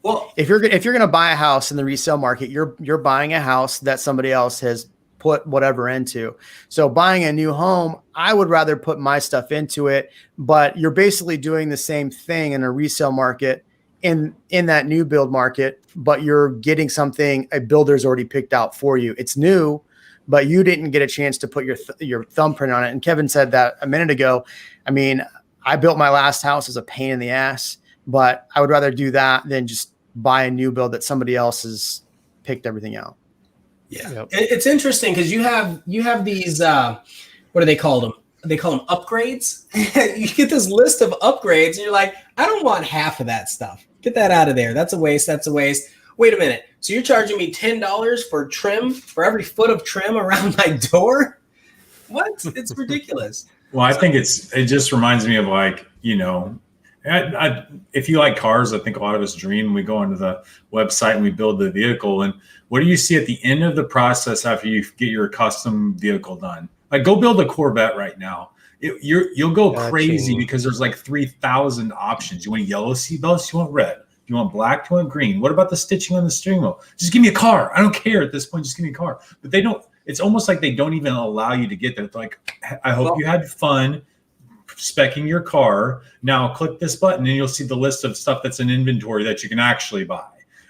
well, if you're going to buy a house in the resale market, you're buying a house that somebody else has put whatever into. So buying a new home, I would rather put my stuff into it, but you're basically doing the same thing in a resale market in that new build market, but you're getting something a builder's already picked out for you. It's new, but you didn't get a chance to put your thumbprint on it. And Kevin said that a minute ago. I mean, I built my last house as a pain in the ass, but I would rather do that than just buy a new build that somebody else has picked everything out. Yeah. Yep. It's interesting because you have these, what do they call them? They call them upgrades. You get this list of upgrades and you're like, I don't want half of that stuff. Get that out of there. That's a waste. That's a waste. Wait a minute. So you're charging me $10 for trim, for every foot of trim around my door? What? It's ridiculous. Well, I think it just reminds me of if you like cars, I think a lot of us dream. We go onto the website and we build the vehicle. And what do you see at the end of the process after you get your custom vehicle done? Like, go build a Corvette right now. You'll go crazy because there's like 3,000 options. You want yellow seatbelts? You want red? you want black? Do you want green? What about the stitching on the steering wheel? Just give me a car. I don't care at this point. Just give me a car. But they don't. It's almost like they don't even allow you to get there. It's like, I hope you had fun speccing your car. Now click this button and you'll see the list of stuff that's in inventory that you can actually buy.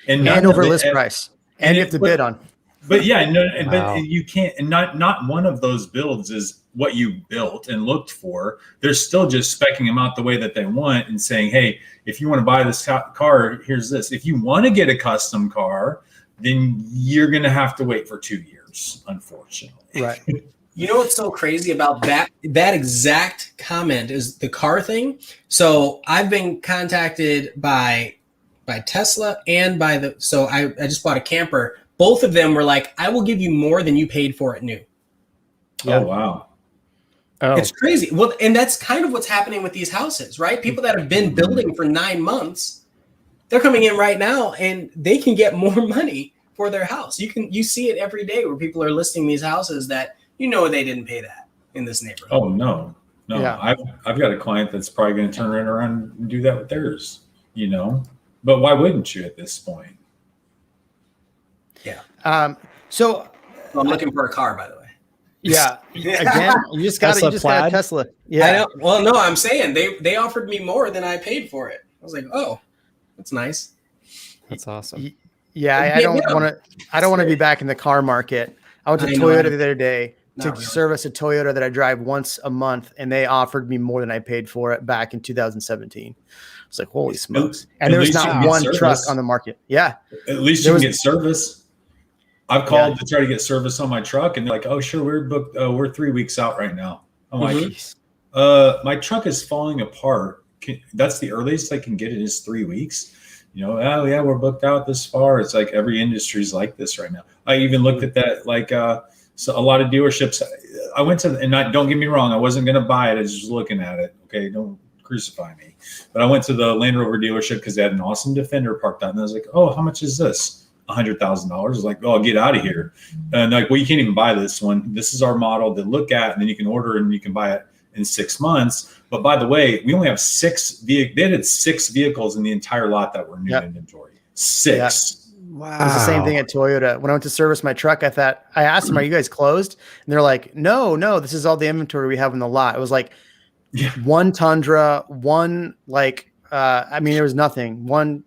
And over list price. And you have to bid on. But yeah, but you can't, and not one of those builds is what you built and looked for. They're still just speccing them out the way that they want and saying, hey, if you want to buy this car, here's this. If you want to get a custom car, then you're going to have to wait for 2 years, unfortunately. Right. You know what's so crazy about that exact comment is the car thing. So I've been contacted by Tesla and I just bought a camper. Both of them were like, I will give you more than you paid for it new. Yeah. Oh, wow. Oh. It's crazy. Well, and that's kind of what's happening with these houses, right? People that have been building for 9 months, they're coming in right now and they can get more money for their house. You see it every day where people are listing these houses that they didn't pay that in this neighborhood. Oh, no. Yeah. I've got a client that's probably going to turn it around and do that with theirs, But why wouldn't you at this point? Yeah. So I'm looking for a car, by the way. Yeah. Again, you just got a Tesla. Yeah. I know. Well, no, I'm saying they offered me more than I paid for it. I was like, oh, that's nice. That's awesome. Yeah, I don't want to be back in the car market. I went to Toyota the other day to service a Toyota that I drive once a month, and they offered me more than I paid for it back in 2017. It's like, holy smokes. And there was not one truck on the market. Yeah. At least you can get service. I've called to try to get service on my truck, and they're like, oh, sure, we're booked. We're 3 weeks out right now. I'm like, my truck is falling apart. That's the earliest I can get it is 3 weeks. Oh yeah, we're booked out this far. It's like every industry's like this right now. I even looked at that, so a lot of dealerships. I went to, and don't get me wrong, I wasn't going to buy it. I was just looking at it. Okay, don't crucify me. But I went to the Land Rover dealership because they had an awesome Defender parked out, and I was like, oh, how much is this? $100,000. I was like, oh, I'll get out of here. And like, well, you can't even buy this one. This is our model to look at, and then you can order and you can buy it in 6 months. But by the way, we only have 6 vehicles. They had 6 vehicles in the entire lot that were new inventory. 6. Yep. Wow. It was the same thing at Toyota. When I went to service my truck, I asked them, are you guys closed? And they're like, no, this is all the inventory we have in the lot. It was like one Tundra, one there was nothing. One,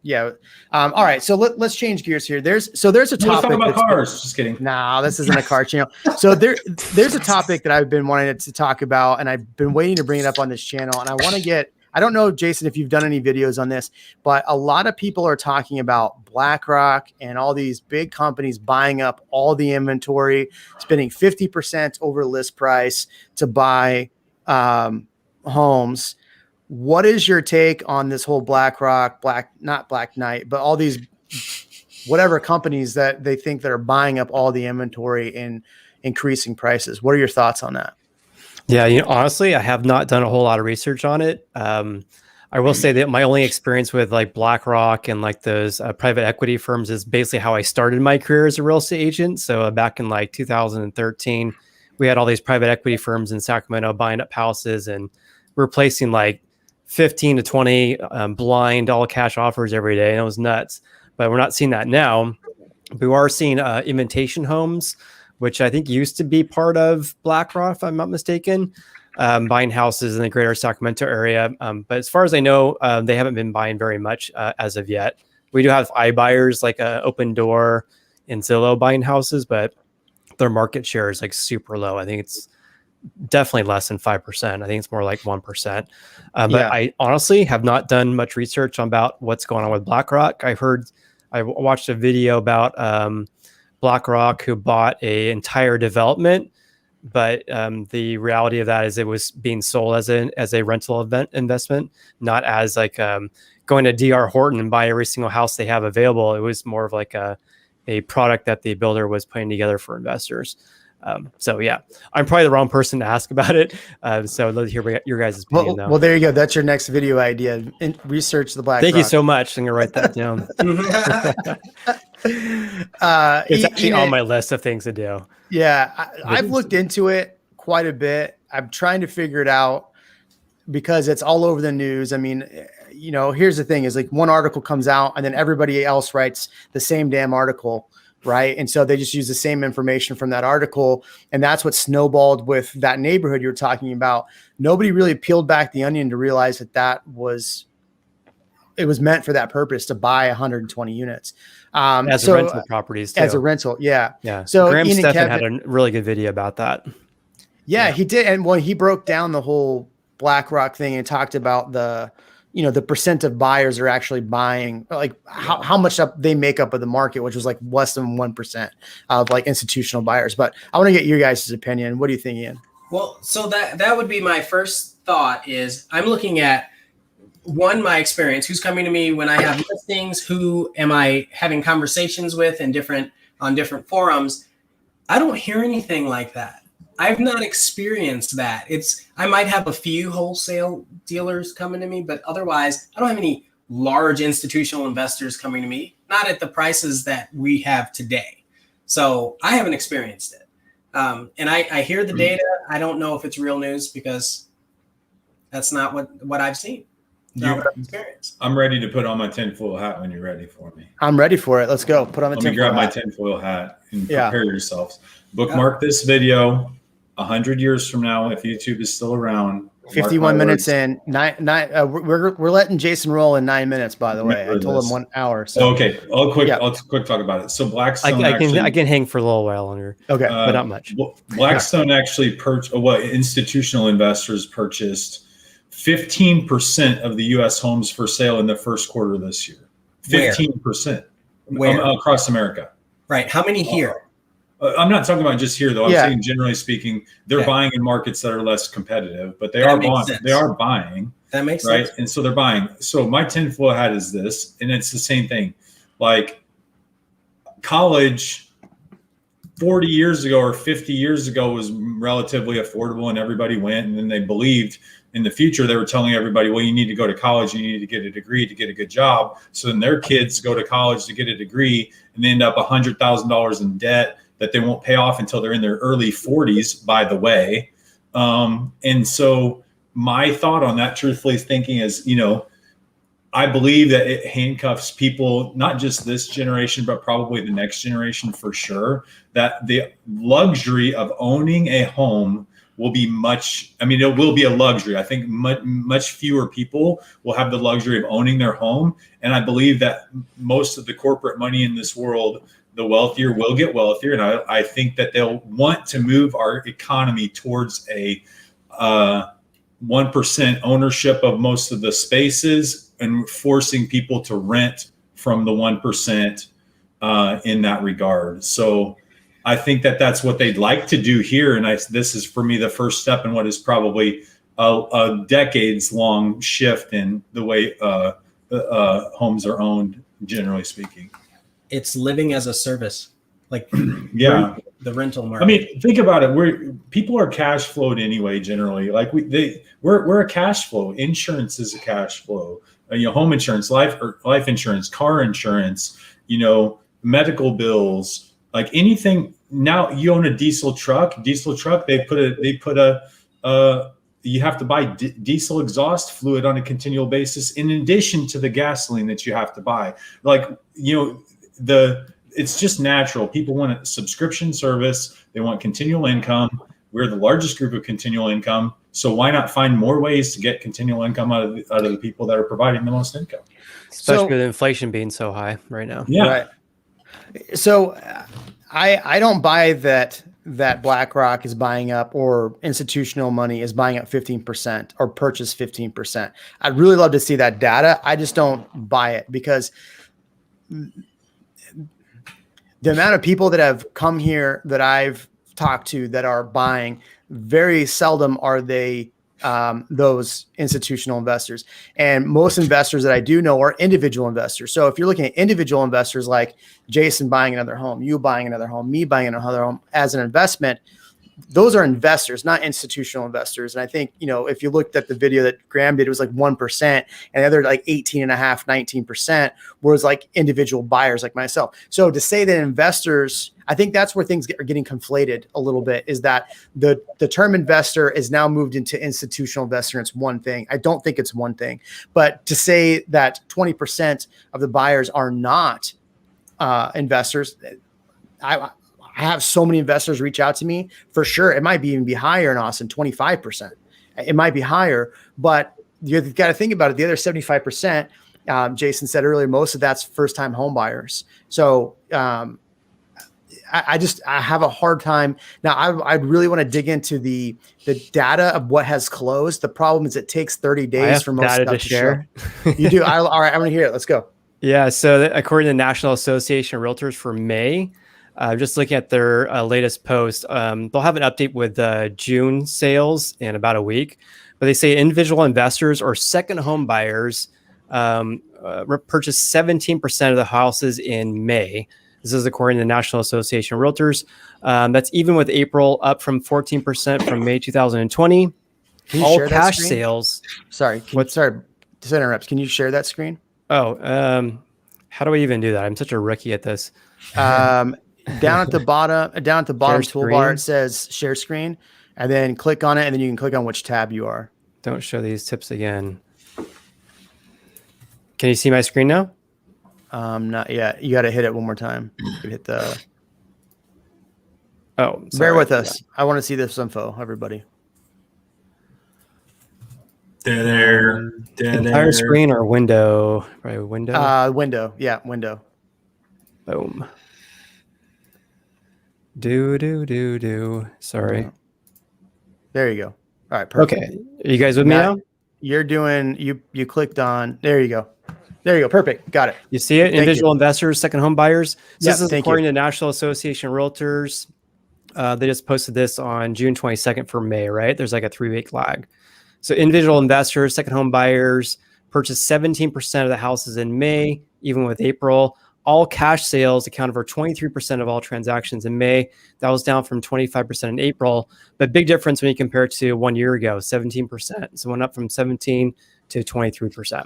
all right, so let's change gears here. There's a topic. Let's talk about cars. Just kidding. No, this isn't a car channel. So there's a topic that I've been wanting to talk about, and I've been waiting to bring it up on this channel. And I don't know, Jason, if you've done any videos on this, but a lot of people are talking about BlackRock and all these big companies buying up all the inventory, spending 50% over list price to buy homes. What is your take on this whole BlackRock, not Black Knight, but all these whatever companies that they think that are buying up all the inventory and increasing prices? What are your thoughts on that? Yeah, honestly, I have not done a whole lot of research on it. I will say that my only experience with like BlackRock and like those private equity firms is basically how I started my career as a real estate agent. So back in like 2013, we had all these private equity firms in Sacramento buying up houses and replacing like 15 to 20 blind all cash offers every day. And it was nuts, but we're not seeing that now. We are seeing invitation homes, which I think used to be part of BlackRock, if I'm not mistaken, buying houses in the greater Sacramento area. But as far as I know, they haven't been buying very much as of yet. We do have iBuyers like Opendoor and Zillow buying houses, but their market share is like super low. I think it's definitely less than 5%. I think it's more like 1%. But I honestly have not done much research about what's going on with BlackRock. I watched a video about BlackRock who bought an entire development, but the reality of that is it was being sold as a rental investment, not as like going to DR Horton and buy every single house they have available. It was more of like a product that the builder was putting together for investors. So yeah, I'm probably the wrong person to ask about it. So let's hear your guys' opinion now. Well, there you go. That's your next video idea. Research the BlackRock. Thank you so much. I'm gonna write that down. It's actually on my list of things to do. Yeah, I've looked into it quite a bit. I'm trying to figure it out because it's all over the news. I mean, here's the thing is like one article comes out and then everybody else writes the same damn article. Right. And so they just use the same information from that article. And that's what snowballed with that neighborhood you're talking about. Nobody really peeled back the onion to realize that it was meant for that purpose, to buy 120 units. As a rental properties too. As a rental. Yeah. Yeah. So Graham Ian and Stephan Kevin, had a really good video about that. Yeah, he did. And when he broke down the whole BlackRock thing and talked about the percent of buyers are actually buying, like how much up they make up of the market, which was like less than 1% of like institutional buyers. But I want to get your guys' opinion. What do you think, Ian? Well, so that would be my first thought is I'm looking at my experience, who's coming to me when I have listings, who am I having conversations with on different forums. I don't hear anything like that. I've not experienced that. I might have a few wholesale dealers coming to me, but otherwise I don't have any large institutional investors coming to me, not at the prices that we have today. So I haven't experienced it. And I hear the data. I don't know if it's real news because that's not what I've seen. I'm ready to put on my tinfoil hat when you're ready for me. I'm ready for it. Let's go. Put on the tinfoil hat. Let me grab my tinfoil hat and prepare yourselves. Bookmark this video. 100 years from now, if YouTube is still around, 51 minutes in. We're letting Jason roll in 9 minutes. By the way, I told him 1 hour. So okay, I'll quick talk about it. So Blackstone, I can hang for a little while longer. Okay, but not much. Blackstone actually institutional investors purchased 15% of the U.S. homes for sale in the first quarter of this year. 15%. Where? Across America. Right. How many here? I'm not talking about just here, though. I'm saying generally speaking, they're buying in markets that are less competitive, but they are buying. That makes sense. Right. And so they're buying. So my tinfoil hat is this, and it's the same thing. Like college 40 years ago or 50 years ago was relatively affordable and everybody went, and then they believed in the future, they were telling everybody, well, you need to go to college, you need to get a degree to get a good job. So then their kids go to college to get a degree and they end up $100,000 in debt that they won't pay off until they're in their early 40s, by the way. And so my thought on that, truthfully thinking, is, I believe that it handcuffs people, not just this generation, but probably the next generation for sure, that the luxury of owning a home will be it will be a luxury. I think much fewer people will have the luxury of owning their home. And I believe that most of the corporate money in this world, the wealthier will get wealthier. And I think that they'll want to move our economy towards a 1% ownership of most of the spaces and forcing people to rent from the 1% in that regard. So I think that that's what they'd like to do here. And this is, for me, the first step in what is probably a decades-long shift in the way homes are owned, generally speaking. It's living as a service, like the rental market. I mean, think about it. People are cash flowed anyway. Generally, like we're a cash flow. Insurance is a cash flow. Home insurance, life insurance, car insurance. Medical bills, like anything. Now you own a diesel truck. They put a you have to buy diesel exhaust fluid on a continual basis in addition to the gasoline that you have to buy. It's just natural. People want a subscription service. They want continual income. We're the largest group of continual income. So why not find more ways to get continual income out of the people that are providing the most income? Especially with inflation being so high right now. Yeah. Right. So I don't buy that BlackRock is buying up, or institutional money is buying up 15% or purchase 15%. I'd really love to see that data. I just don't buy it, because the amount of people that have come here that I've talked to that are buying, very seldom are they those institutional investors. And most investors that I do know are individual investors. So if you're looking at individual investors like Jason buying another home, you buying another home, me buying another home as an investment, those are investors, not institutional investors. And I think, if you looked at the video that Graham did, it was like 1% and the other like 18.5, 19% was like individual buyers like myself. So to say that investors, I think that's where things are getting conflated a little bit, is that the term investor is now moved into institutional investor. And it's one thing. I don't think it's one thing, but to say that 20% of the buyers are not investors, I have so many investors reach out to me. For sure, it might even be higher in Austin, 25%. It might be higher, but you've got to think about it. The other 75%, Jason said earlier, most of that's first-time home buyers. So I have a hard time. Now, I really want to dig into the data of what has closed. The problem is it takes 30 days for most data stuff to share. You do? All right, I'm going to hear it. Let's go. Yeah. So according to the National Association of Realtors for May, just looking at their latest post, they'll have an update with June sales in about a week. But they say individual investors or second home buyers purchased 17% of the houses in May. This is according to the National Association of Realtors. That's even with April up from 14% from May 2020. All cash sales. Sorry to interrupt. Can you share that screen? Oh, how do I even do that? I'm such a rookie at this. Down at the bottom toolbar, it says share screen, and then click on it, and then you can click on which tab you are. Don't show these tips again. Can you see my screen now? Not yet. You got to hit it one more time. You hit the. Oh, sorry. Bear with us. I want to see this info, everybody. Entire screen or window? Right, window. Window. Yeah, window. Boom. Do. Sorry. There you go. All right. Perfect. Okay. Are you guys with me now? You're doing. You clicked on. There you go. Perfect. Got it. You see it? Individual investors, second home buyers. So Yeah, this is according to National Association of Realtors. They just posted this on June 22nd for May, right? There's like a 3-week lag. So individual investors, second home buyers purchased 17% of the houses in May, even with April. All cash sales accounted for 23% of all transactions in May. That was down from 25% in April, but big difference when you compare it to 1 year ago, 17%. So it went up from 17 to 23%.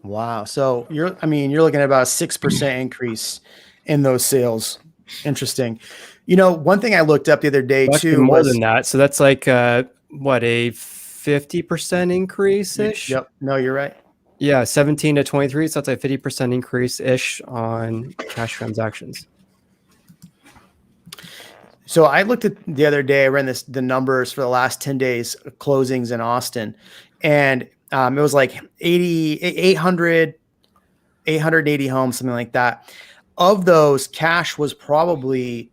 Wow. So you're looking at about a 6% increase in those sales. Interesting. One thing I looked up the other day too more was than that. So that's like a 50% increase ish. Yep. No, you're right. Yeah, 17 to 23. So that's a 50% increase ish on cash transactions. So I looked at the other day, I ran the numbers for the last 10 days of closings in Austin, and it was like 880 homes, something like that. Of those, cash was probably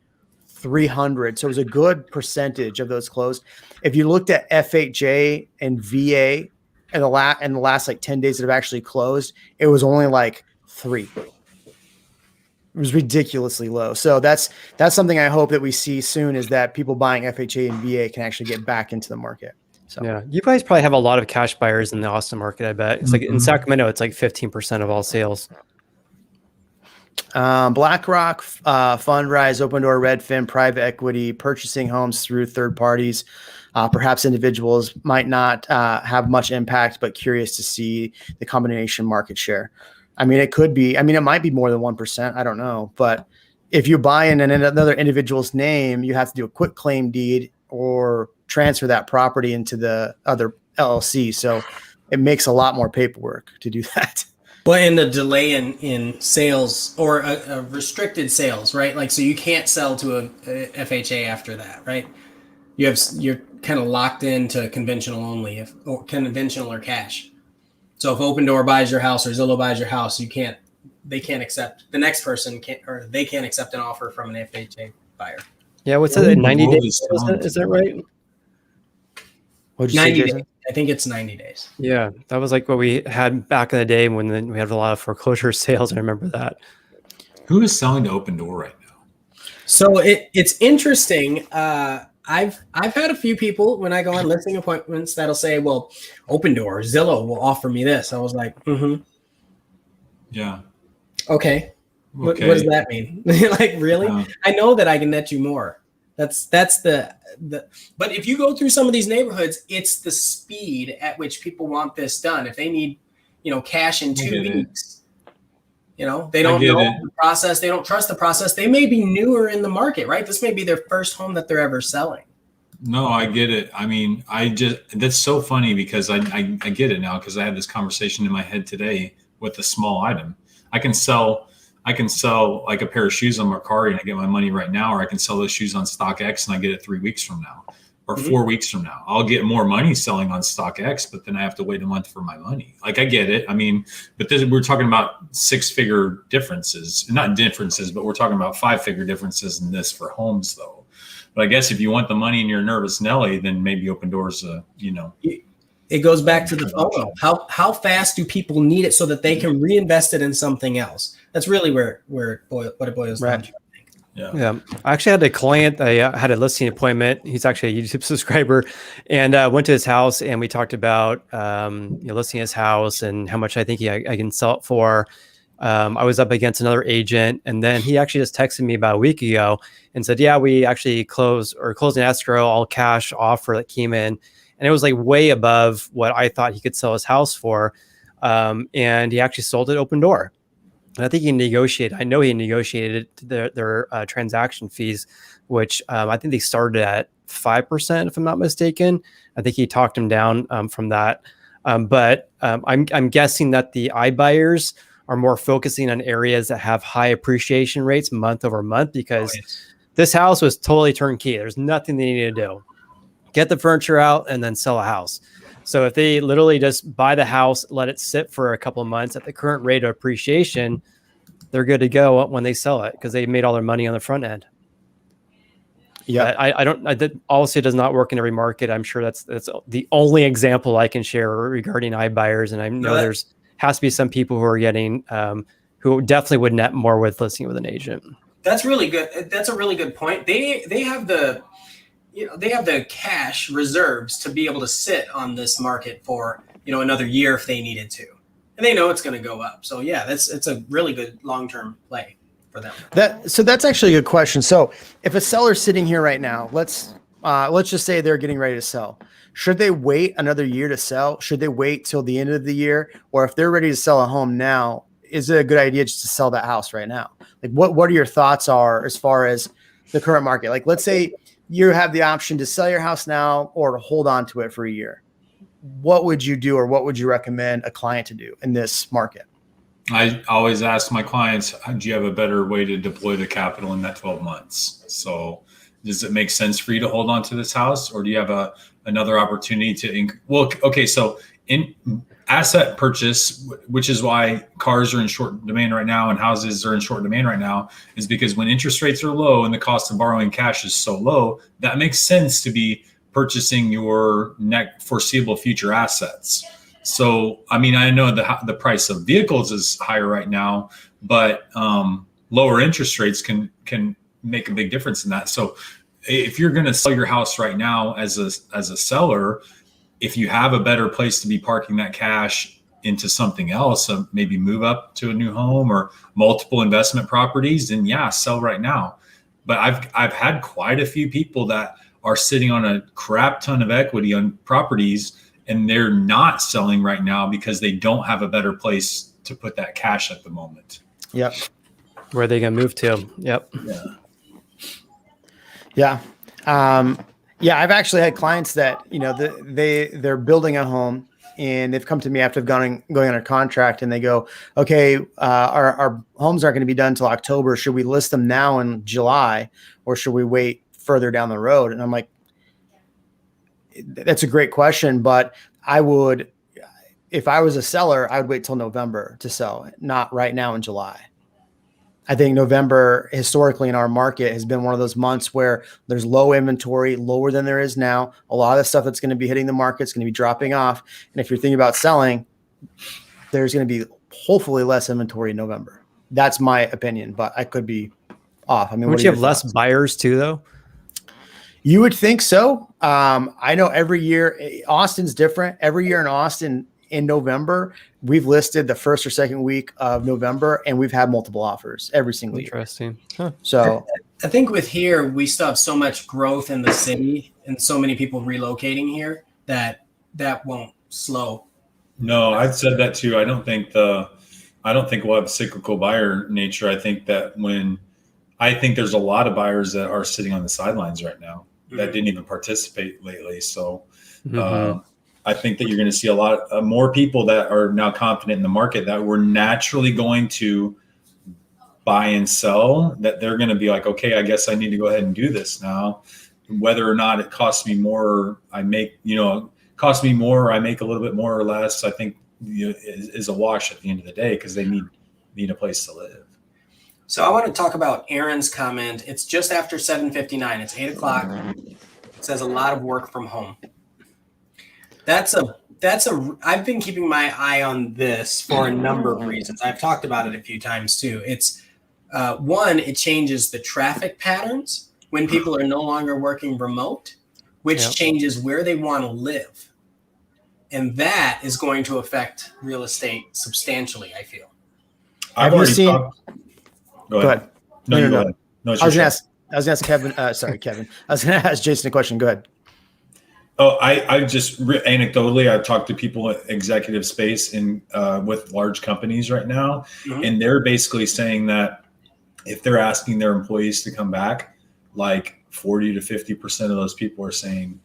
300. So it was a good percentage of those closed. If you looked at FHA and VA in the last like 10 days that have actually closed, it was only like 3. It was ridiculously low. So that's something I hope that we see soon, is that people buying FHA and VA can actually get back into the market. So yeah, you guys probably have a lot of cash buyers in the Austin market. I bet it's like in Sacramento, it's like 15% of all sales. BlackRock, Fundrise, Opendoor, Redfin, private equity, purchasing homes through third parties. Perhaps individuals might not have much impact, but curious to see the combination market share. I mean, it could be. I mean, it might be more than 1%. I don't know. But if you buy in another individual's name, you have to do a quit claim deed or transfer that property into the other LLC. So it makes a lot more paperwork to do that. But in the delay in sales or a restricted sales, right? Like, so you can't sell to a FHA after that, right? You're kind of locked into conventional only, or conventional or cash. So if Opendoor buys your house or Zillow buys your house, they can't accept, the next person can't, or they can't accept an offer from an FHA buyer. Yeah, what's that? 90 days? Is that right? What'd you 90 say, days. I think it's 90 days. Yeah, that was like what we had back in the day when we had a lot of foreclosure sales. I remember that. Who is selling to Opendoor right now? So it's interesting. I've had a few people when I go on listing appointments that'll say, well, Opendoor, Zillow will offer me this. I was like, yeah. Okay. What does that mean? Like, really? I know that I can net you more. That's the. But if you go through some of these neighborhoods, it's the speed at which people want this done. If they need, cash in 2 weeks, they don't know the process. They don't trust the process. They may be newer in the market, right? This may be their first home that they're ever selling. No, I get it. I mean, that's so funny because I get it now because I had this conversation in my head today with a small item. I can sell like a pair of shoes on Mercari and I get my money right now, or I can sell those shoes on StockX and I get it 3 weeks from now or 4 weeks from now. I'll get more money selling on StockX, but then I have to wait a month for my money. Like I get it. I mean, but we're talking about 6-figure differences, not differences, but we're talking about 5-figure differences in this for homes though. But I guess if you want the money and you're a nervous Nelly, then maybe Opendoor's It goes back to the FOMO. How fast do people need it so that they can reinvest it in something else? That's really what it boils down to. Yeah. I actually had a client. I had a listing appointment. He's actually a YouTube subscriber, and went to his house and we talked about listing his house and how much I think I can sell it for. I was up against another agent, and then he actually just texted me about a week ago and said, "Yeah, we actually closed an escrow, all cash offer that came in." And it was like way above what I thought he could sell his house for. And he actually sold it Opendoor. And I think he negotiated their transaction fees, which I think they started at 5%, if I'm not mistaken. I think he talked him down from that. But I'm guessing that the iBuyers are more focusing on areas that have high appreciation rates month over month, because this house was totally turnkey. There's nothing they need to do. Get the furniture out and then sell a house. So if they literally just buy the house, let it sit for a couple of months at the current rate of appreciation, they're good to go when they sell it because they made all their money on the front end. Yeah, obviously it does not work in every market. I'm sure that's the only example I can share regarding iBuyers. And I know has to be some people who are getting, who definitely would net more with listing with an agent. That's really good. That's a really good point. They have the cash reserves to be able to sit on this market for, another year if they needed to. And they know it's going to go up. So yeah, it's a really good long-term play for them. So that's actually a good question. So if a seller's sitting here right now, let's just say they're getting ready to sell. Should they wait another year to sell? Should they wait till the end of the year? Or if they're ready to sell a home now, is it a good idea just to sell that house right now? Like what are your thoughts are as far as the current market? Like let's say you have the option to sell your house now or to hold on to it for a year. What would you do, or what would you recommend a client to do in this market? I always ask my clients, do you have a better way to deploy the capital in that 12 months? So does it make sense for you to hold on to this house, or do you have another opportunity to so in asset purchase, which is why cars are in short demand right now and houses are in short demand right now, is because when interest rates are low and the cost of borrowing cash is so low, that makes sense to be purchasing your foreseeable future assets. So, I mean, I know the price of vehicles is higher right now, but lower interest rates can make a big difference in that. So if you're going to sell your house right now as a seller, if you have a better place to be parking that cash into something else, maybe move up to a new home or multiple investment properties, then yeah, sell right now. But I've had quite a few people that are sitting on a crap ton of equity on properties and they're not selling right now because they don't have a better place to put that cash at the moment. Yep. Where are they going to move to? Yep. Yeah. I've actually had clients that, they're building a home and they've come to me after going under contract and they go, okay, our homes aren't going to be done until October. Should we list them now in July or should we wait further down the road? And I'm like, that's a great question, but if I was a seller, I would wait till November to sell, not right now in July. I think November historically in our market has been one of those months where there's low inventory, lower than there is now. A lot of the stuff that's going to be hitting the market is going to be dropping off. And if you're thinking about selling, there's going to be hopefully less inventory in November. That's my opinion, but I could be off. I mean, would you have less buyers too, though? You would think so. I know every year, Austin's different. Every year in Austin, in November, we've listed the first or second week of November, and we've had multiple offers every single year. Interesting. Huh. So I think with here, we still have so much growth in the city and so many people relocating here that won't slow. No, I've said that too. I don't think we'll have cyclical buyer nature. I think there's a lot of buyers that are sitting on the sidelines right now that didn't even participate lately. So I think that you're going to see a lot more people that are now confident in the market that were naturally going to buy and sell, that they're going to be like, okay, I guess I need to go ahead and do this now. Whether or not it costs me more, I make a little bit more or less, I think is a wash at the end of the day, because they need a place to live. So I want to talk about Aaron's comment. It's just after 7:59. It's 8 o'clock. It says a lot of work from home. I've been keeping my eye on this for a number of reasons. I've talked about it a few times too. It's one, it changes the traffic patterns when people are no longer working remote, which changes where they want to live. And that is going to affect real estate substantially, I feel. Have you seen? Go ahead. No, go ahead. No, I was going to ask Kevin. Sorry, Kevin. I was going to ask Jason a question. Go ahead. Oh, I just anecdotally, I've talked to people at executive space with large companies right now, and they're basically saying that if they're asking their employees to come back, like 40 to 50% of those people are saying,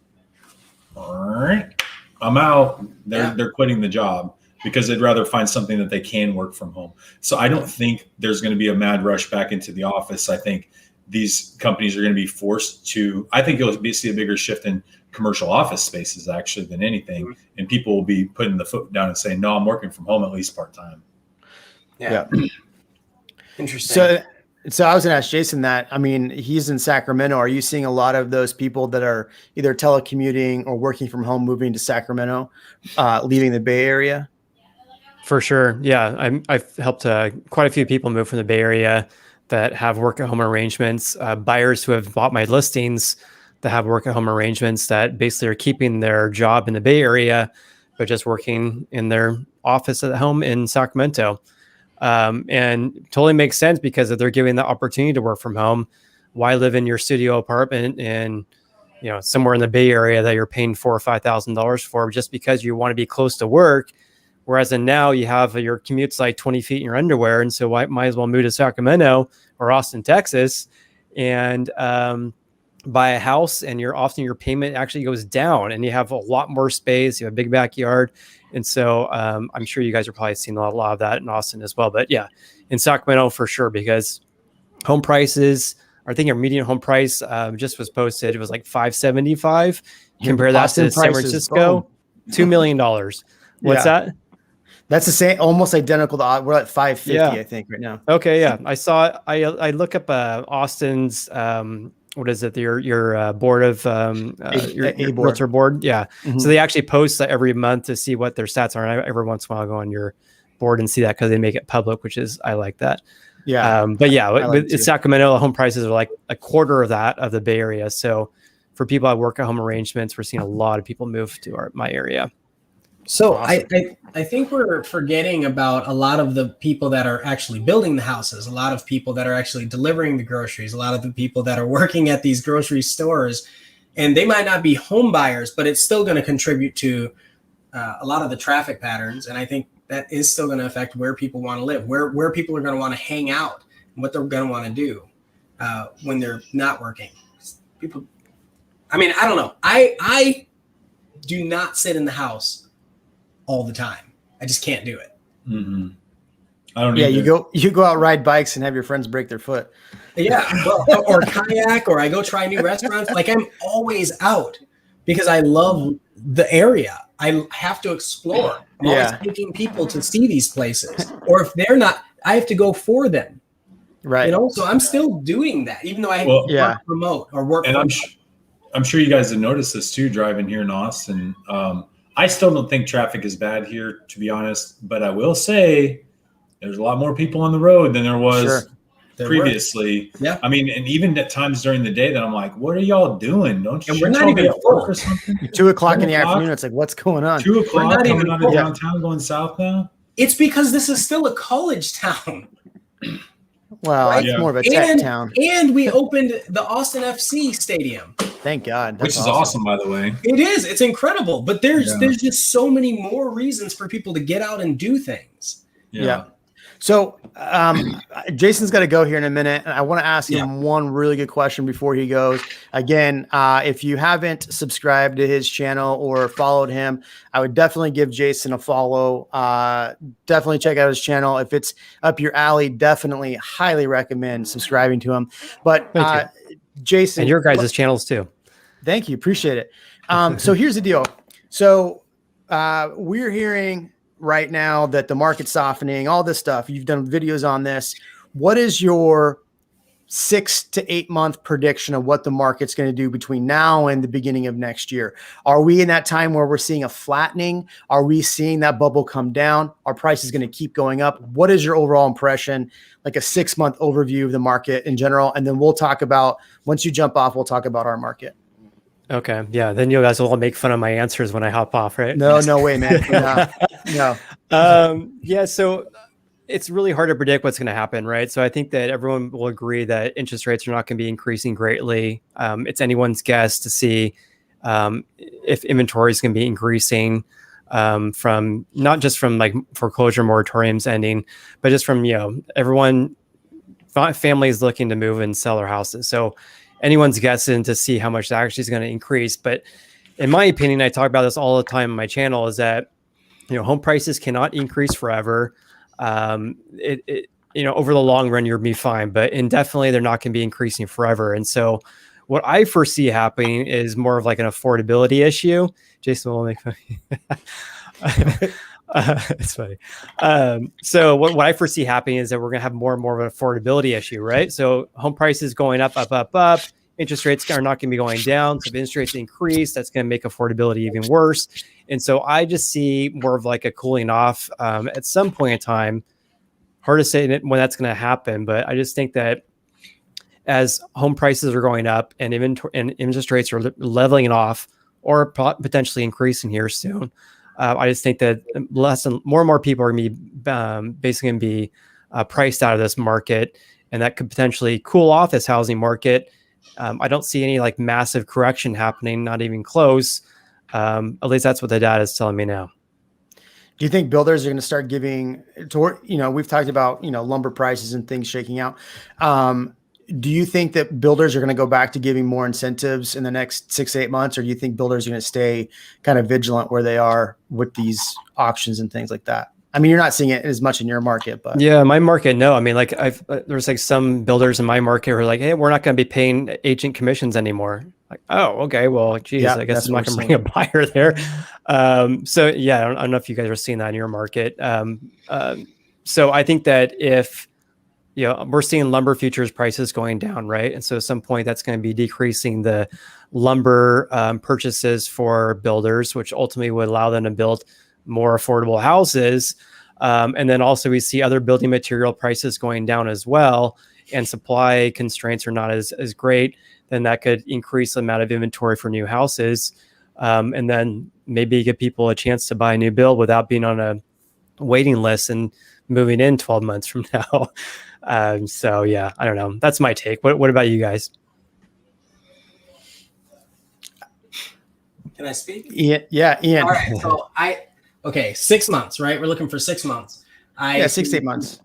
"All right, I'm out." They're quitting the job because they'd rather find something that they can work from home. So I don't think there's going to be a mad rush back into the office. I think these companies are going to be forced to. I think you'll see a bigger shift in commercial office spaces actually than anything, and people will be putting the foot down and saying, "No, I'm working from home at least part time." Yeah. Interesting. So I was going to ask Jason that. I mean, he's in Sacramento. Are you seeing a lot of those people that are either telecommuting or working from home moving to Sacramento, leaving the Bay Area? For sure. Yeah. I've helped quite a few people move from the Bay Area that have work at home arrangements, buyers who have bought my listings that have work at home arrangements that basically are keeping their job in the Bay Area, but just working in their office at home in Sacramento. And totally makes sense, because if they're giving the opportunity to work from home, why live in your studio apartment in, somewhere in the Bay Area that you're paying $4,000 or $5,000 for just because you want to be close to work? Whereas now you have your commute's like 20 feet in your underwear. And so might as well move to Sacramento or Austin, Texas, and, buy a house, and your payment actually goes down, and you have a lot more space. You have a big backyard. And so I'm sure you guys are probably seeing a lot of that in Austin as well. But yeah, in Sacramento for sure, because home prices, I think our median home price just was posted. It was like $575. Compare that to San Francisco, $2 million. What's that? That's the same, almost identical to, we're at 550, I think right now. Okay. Yeah. I look up Austin's, what is it? Your board of your realtor board. Yeah. So they actually post that every month to see what their stats are. And every once in a while I go on your board and see that, because they make it public, which is, I like that. Yeah. But yeah, with Sacramento, the home prices are like a quarter of that of the Bay Area. So for people that work at home arrangements, we're seeing a lot of people move to my area. So awesome. I think we're forgetting about a lot of the people that are actually building the houses, a lot of people that are actually delivering the groceries, a lot of the people that are working at these grocery stores, and they might not be home buyers, but it's still going to contribute to a lot of the traffic patterns. And I think that is still going to affect where people want to live, where people are going to want to hang out, and what they're going to want to do when they're not working. People, I mean, I don't know. I do not sit in the house all the time. I just can't do it. Mm-hmm. I don't. Yeah, you go out, ride bikes, and have your friends break their foot. Yeah, or kayak, or I go try new restaurants. Like, I'm always out because I love the area. I have to explore. I'm always taking people to see these places, or if they're not, I have to go for them. Right. So I'm still doing that, even though I work remote or work. And I'm sure you guys have noticed this too, driving here in Austin. I still don't think traffic is bad here, to be honest, but I will say there's a lot more people on the road than there was previously. Yeah. I mean, and even at times during the day that I'm like, what are y'all doing? Don't you? And we're not even at work or something? 2 o'clock in the afternoon. It's like, what's going on? 2 o'clock coming out of downtown going south now? It's because this is still a college town. Well, Right? it's Yeah. more of a tech town. And we opened the Austin FC stadium. Thank God. Which is awesome, by the way. It is. It's incredible. But there's Yeah. just so many more reasons for people to get out and do things. Yeah. So Jason's got to go here in a minute. And I want to ask him one really good question before he goes. Again, if you haven't subscribed to his channel or followed him, I would definitely give Jason a follow. Definitely check out his channel. If it's up your alley, definitely highly recommend subscribing to him. But Jason. And your guys' channels too. Thank you. Appreciate it. So here's the deal. So we're hearing right now that the market's softening, all this stuff. You've done videos on this. What is your 6 to 8 month prediction of what the market's going to do between now and the beginning of next year? Are we in that time where we're seeing a flattening? Are we seeing that bubble come down? Are prices going to keep going up? What is your overall impression, like a 6 month overview of the market in general? And then we'll talk about, once you jump off, we'll talk about our market. Okay. Yeah. Then you guys will all make fun of my answers when I hop off, right? No way, man. No. Yeah. So it's really hard to predict what's going to happen, right? So I think that everyone will agree that interest rates are not going to be increasing greatly. It's anyone's guess to see if inventory is going to be increasing from not just from like foreclosure moratoriums ending, but just from, everyone, families looking to move and sell their houses. So anyone's guessing to see how much that actually is going to increase. But in my opinion, I talk about this all the time on my channel, is that, home prices cannot increase forever. Over the long run, you'll be fine, but indefinitely they're not going to be increasing forever. And so what I foresee happening is more of like an affordability issue. Jason will make fun. It's funny. So what I foresee happening is that we're going to have more and more of an affordability issue, right? So home prices going up. Interest rates are not going to be going down. So if interest rates increase, that's going to make affordability even worse. And so I just see more of like a cooling off at some point in time. Hard to say when that's going to happen, but I just think that as home prices are going up and inventory and interest rates are leveling off or potentially increasing here soon, I just think that more and more people are going to be basically going to be priced out of this market, and that could potentially cool off this housing market. I don't see any like massive correction happening, not even close. At least that's what the data is telling me now. Do you think builders are going to start giving toward, we've talked about, lumber prices and things shaking out. Do you think that builders are going to go back to giving more incentives in the next 6 to 8 months? Or do you think builders are going to stay kind of vigilant where they are with these auctions and things like that? I mean, you're not seeing it as much in your market, but yeah, my market, no. I mean, like there's like some builders in my market who are like, hey, we're not going to be paying agent commissions anymore. Like, oh, okay, well, geez, I guess I'm not going to bring a buyer there. So yeah, I don't know if you guys are seeing that in your market. So I think that if, we're seeing lumber futures prices going down, right? And so at some point that's going to be decreasing the lumber purchases for builders, which ultimately would allow them to build more affordable houses. And then also we see other building material prices going down as well, and supply constraints are not as great, then that could increase the amount of inventory for new houses. And then maybe give people a chance to buy a new build without being on a waiting list and moving in 12 months from now. So yeah, I don't know. That's my take. What about you guys? Can I speak? Yeah, Ian. All right. So 6 months, right? We're looking for 6 months. 6 to 8 months.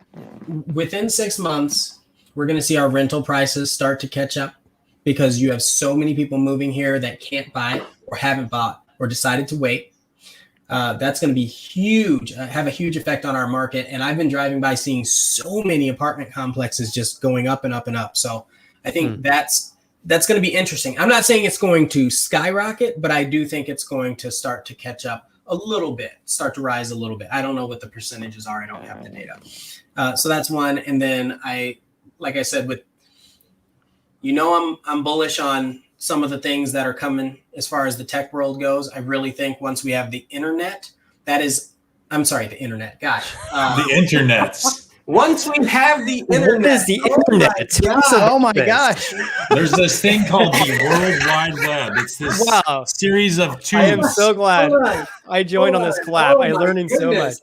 Within 6 months, we're going to see our rental prices start to catch up, because you have so many people moving here that can't buy or haven't bought or decided to wait. That's going to be huge, have a huge effect on our market. And I've been driving by seeing so many apartment complexes just going up and up and up. So I think that's going to be interesting. I'm not saying it's going to skyrocket, but I do think it's going to start to catch up a little bit, start to rise a little bit. I don't know what the percentages are. I don't have the data. So that's one. And then like I said, I'm bullish on some of the things that are coming as far as the tech world goes. I really think once we have the internet, the internet. Gosh. The internet. Once we have the internet. What is the internet? Oh my gosh. There's this thing called the World Wide Web. It's this series of tubes. I am so glad I joined on this collab. I'm learning so much.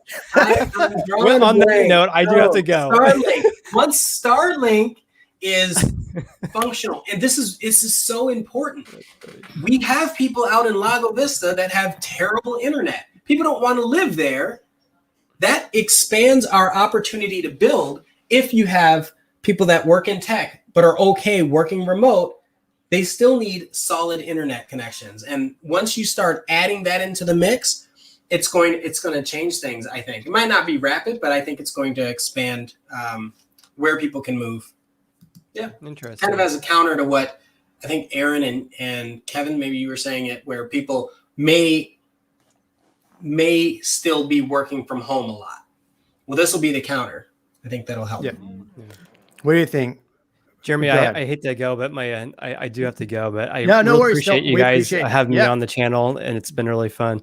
On On that note, I do have to go. once Starlink is functional, and this is so important. We have people out in Lago Vista that have terrible internet. People don't want to live there. That expands our opportunity to build. If you have people that work in tech but are okay working remote, they still need solid internet connections. And once you start adding that into the mix, it's going to change things. I think it might not be rapid, but I think it's going to expand where people can move. Yeah, interesting. Kind of as a counter to what I think Aaron and Kevin, maybe you were saying it, where people may still be working from home a lot. Well, this will be the counter. I think that'll help. Yeah. What do you think, Jeremy? I hate to go, but I do have to go. But I no really worries. appreciate you guys having me on the channel, and it's been really fun.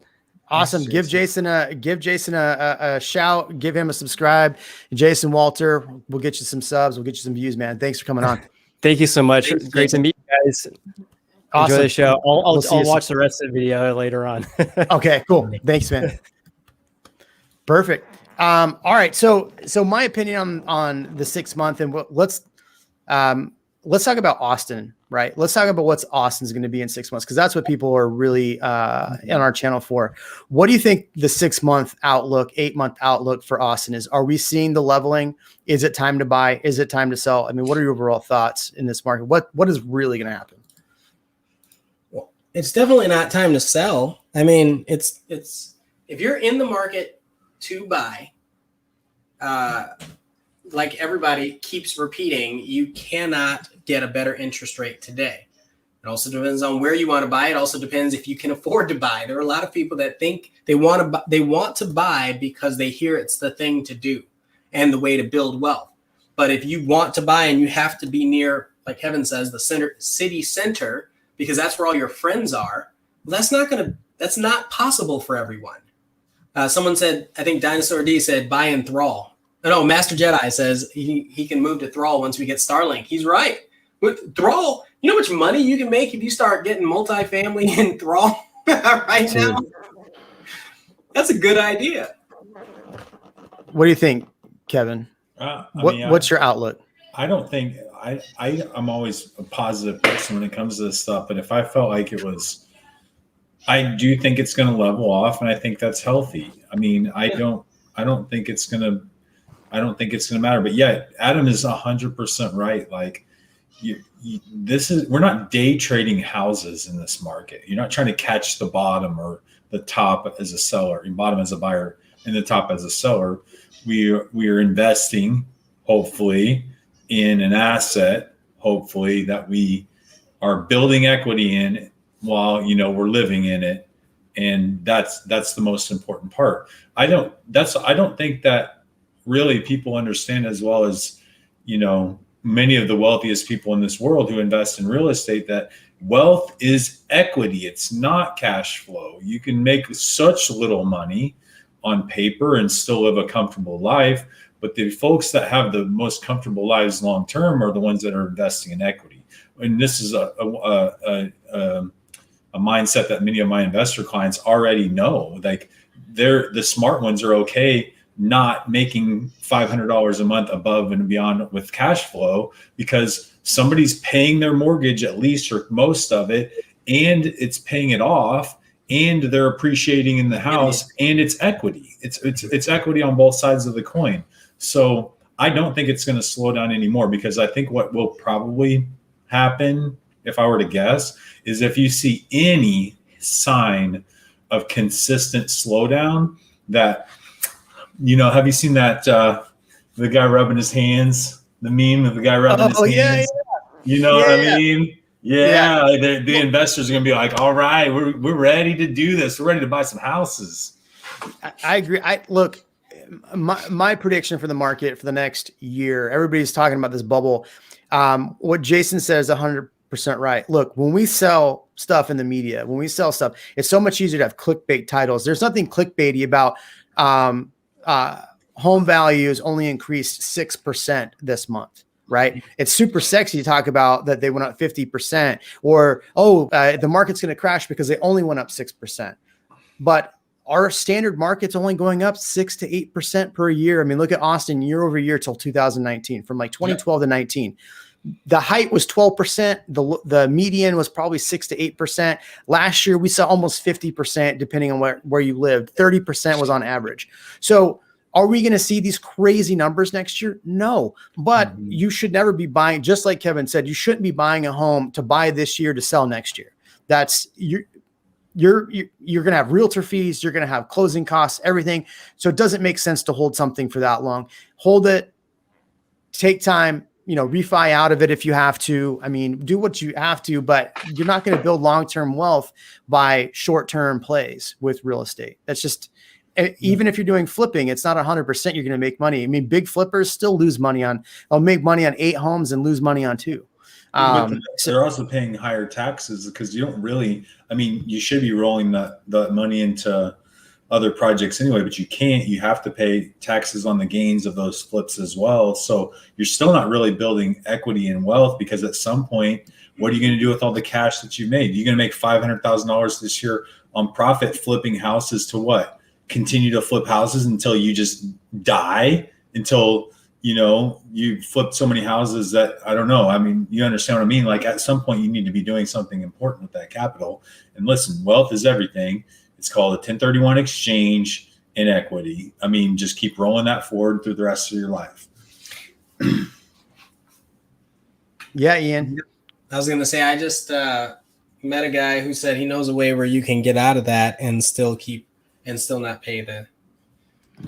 Awesome. Give Jason a shout. Give him a subscribe. Jason Walter, we'll get you some subs. We'll get you some views, man. Thanks for coming on. Thank you so much. Thanks, Great to meet you guys. Awesome. Enjoy the show. I'll We'll watch the rest of the video later on. Okay, cool. Thanks, man. Perfect. All right. So my opinion on the 6 month, and let's talk about Austin, right? Let's talk about what's Austin's going to be in 6 months, because that's what people are really on our channel for. What do you think the 6 month outlook, 8 month outlook for Austin is? Are we seeing the leveling? Is it time to buy? Is it time to sell? I mean, what are your overall thoughts in this market? What is really going to happen? Well, it's definitely not time to sell. I mean, it's if you're in the market to buy, like everybody keeps repeating, you cannot get a better interest rate today. It also depends on where you want to buy. It also depends if you can afford to buy. There are a lot of people that think they want to buy because they hear it's the thing to do and the way to build wealth. But if you want to buy and you have to be near, like Kevin says, the city center, because that's where all your friends are, well, that's not possible for everyone. Someone said, I think Dinosaur D said, buy in Thrall. No, Master Jedi says he can move to Thrall once we get Starlink. He's right. With Thrall, you know how much money you can make if you start getting multifamily in Thrall right now? That's a good idea. What do you think, Kevin? What's your outlook? I don't think I'm always a positive person when it comes to this stuff, but if I felt like it was, I do think it's going to level off, and I think that's healthy. I mean, I don't think it's going to matter. But yeah, Adam is 100% right. Like, we're not day trading houses in this market. You're not trying to catch the bottom or the top as a seller, bottom as a buyer, and the top as a seller. We are investing, hopefully, in an asset, hopefully, that we are building equity in while we're living in it. And that's the most important part. I don't think that really people understand, as well as many of the wealthiest people in this world who invest in real estate, that wealth is equity. It's not cash flow. You can make such little money on paper and still live a comfortable life, but the folks that have the most comfortable lives long term are the ones that are investing in equity. And this is a mindset that many of my investor clients already know. Like, the smart ones are okay not making $500 a month above and beyond with cash flow, because somebody's paying their mortgage, at least, or most of it, and it's paying it off, and they're appreciating in the house, and it's equity. It's equity on both sides of the coin. So I don't think it's going to slow down anymore, because I think what will probably happen, if I were to guess, is if you see any sign of consistent slowdown, that have you seen that the guy rubbing his hands, the meme of the guy rubbing his hands? Yeah. What I mean? Yeah. The investors are going to be like, all right, we're ready to do this. We're ready to buy some houses. I agree. Look, my prediction for the market for the next year, everybody's talking about this bubble. What Jason says is 100% right. Look, when we sell stuff in the media, it's so much easier to have clickbait titles. There's nothing clickbaity about home values only increased 6% this month, right? It's super sexy to talk about that they went up 50%, or the market's going to crash because they only went up 6%. But our standard market's only going up 6 to 8% per year. I mean, look at Austin year over year till 2019, from like 2012 to 19. The height was 12%. The median was probably 6 to 8%. Last year, we saw almost 50%, depending on where you lived. 30% was on average. So are we going to see these crazy numbers next year? No, but you should never be buying, just like Kevin said, you shouldn't be buying a home to buy this year to sell next year. That's you're going to have realtor fees. You're going to have closing costs, everything. So it doesn't make sense to hold something for that long. Hold it, take time, refi out of it if you have to. I mean, do what you have to, but you're not going to build long-term wealth by short-term plays with real estate. That's just, even if you're doing flipping, it's not 100% you're going to make money. I mean, big flippers still lose money they'll make money on 8 homes and lose money on 2. They're also paying higher taxes because you don't really, I mean, you should be rolling the money into other projects anyway, but you can't. You have to pay taxes on the gains of those flips as well. So you're still not really building equity and wealth, because at some point, what are you going to do with all the cash that you made? You're going to make $500,000 this year on profit flipping houses to what? Continue to flip houses until you just die, until you flip so many houses that, I don't know. I mean, you understand what I mean? Like, at some point you need to be doing something important with that capital. And listen, wealth is everything. It's called a 1031 exchange in equity. I mean, just keep rolling that forward through the rest of your life. Yeah, Ian. I was going to say, I just met a guy who said he knows a way where you can get out of that and still not pay the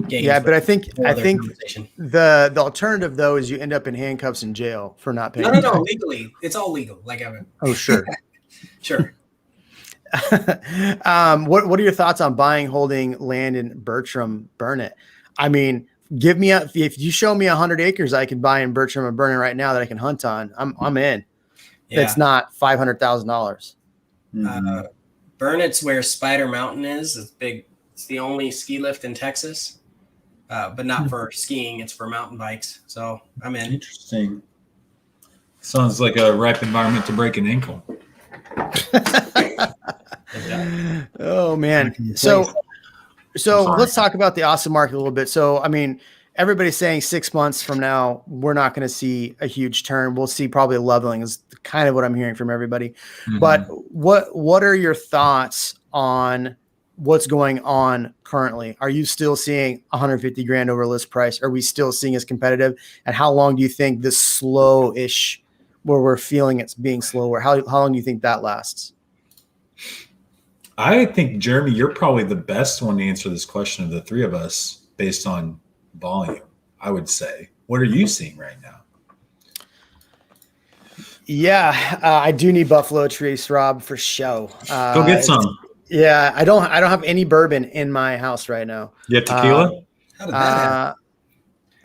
gains. Yeah, but I think the alternative though is you end up in handcuffs in jail for not paying. No, legally, it's all legal. Like Evan. Oh, sure, sure. What are your thoughts on buying, holding land in Bertram, burn it? I mean, if you show me 100 acres I can buy in Bertram and burn it right now that I can hunt on, I'm in. Yeah. It's not $500,000. Burnett's where Spider Mountain is. It's big. It's the only ski lift in Texas, but not for skiing. It's for mountain bikes. So I'm in. Interesting. Sounds like a ripe environment to break an ankle. Oh man. So let's talk about the Austin market a little bit. So, I mean, everybody's saying 6 months from now, we're not going to see a huge turn. We'll see probably leveling is kind of what I'm hearing from everybody. Mm-hmm. But what are your thoughts on what's going on currently? Are you still seeing 150 grand over list price? Are we still seeing as competitive? And how long do you think this slow-ish, where we're feeling it's being slower, how long do you think that lasts? I think, Jeremy, you're probably the best one to answer this question of the three of us based on volume, I would say. What are you seeing right now? Yeah, I do need Buffalo Trace, Rob, for show. Go get some. Yeah, I don't have any bourbon in my house right now. You have tequila? How did that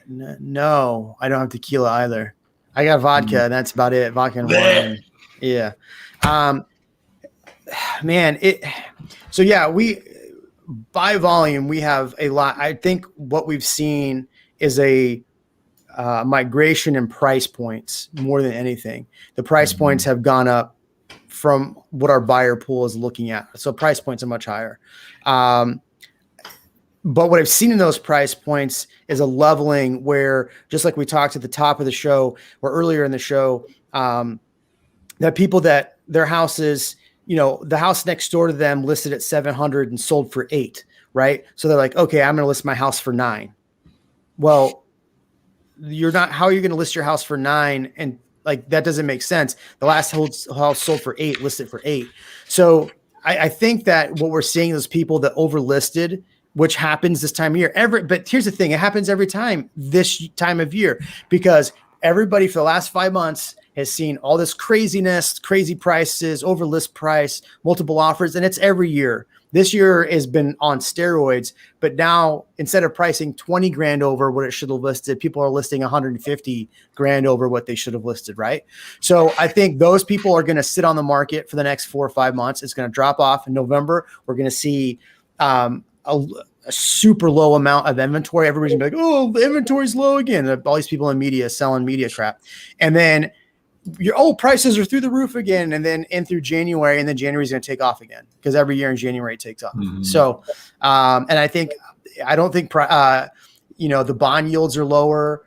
happen? No, I don't have tequila either. I got vodka, and that's about it. Vodka and wine. Yeah. Man, so yeah, we by volume, we have a lot. I think what we've seen is a migration in price points more than anything. The price points have gone up from what our buyer pool is looking at. So price points are much higher. But what I've seen in those price points is a leveling where, just like we talked at the top of the show or earlier in the show, that people that their houses, the house next door to them listed at 700 and sold for 8, right? So they're like, okay, I'm going to list my house for 9. Well, how are you going to list your house for 9? And like, that doesn't make sense. The last house sold for 8, listed for 8. So I think that what we're seeing is people that overlisted, which happens this time of year. But here's the thing. It happens every time this time of year, because everybody for the last 5 months has seen all this craziness, crazy prices, over list price, multiple offers, and it's every year. This year has been on steroids, but now instead of pricing 20 grand over what it should have listed, people are listing 150 grand over what they should have listed, right? So I think those people are going to sit on the market for the next 4 or 5 months. It's going to drop off in November. We're going to see a super low amount of inventory. Everybody's going to be like, oh, the inventory's low again. All these people in media selling media crap. And then your prices are through the roof again, and then in through January, and then January's going to take off again because every year in January it takes off. So, and I don't think the bond yields are lower.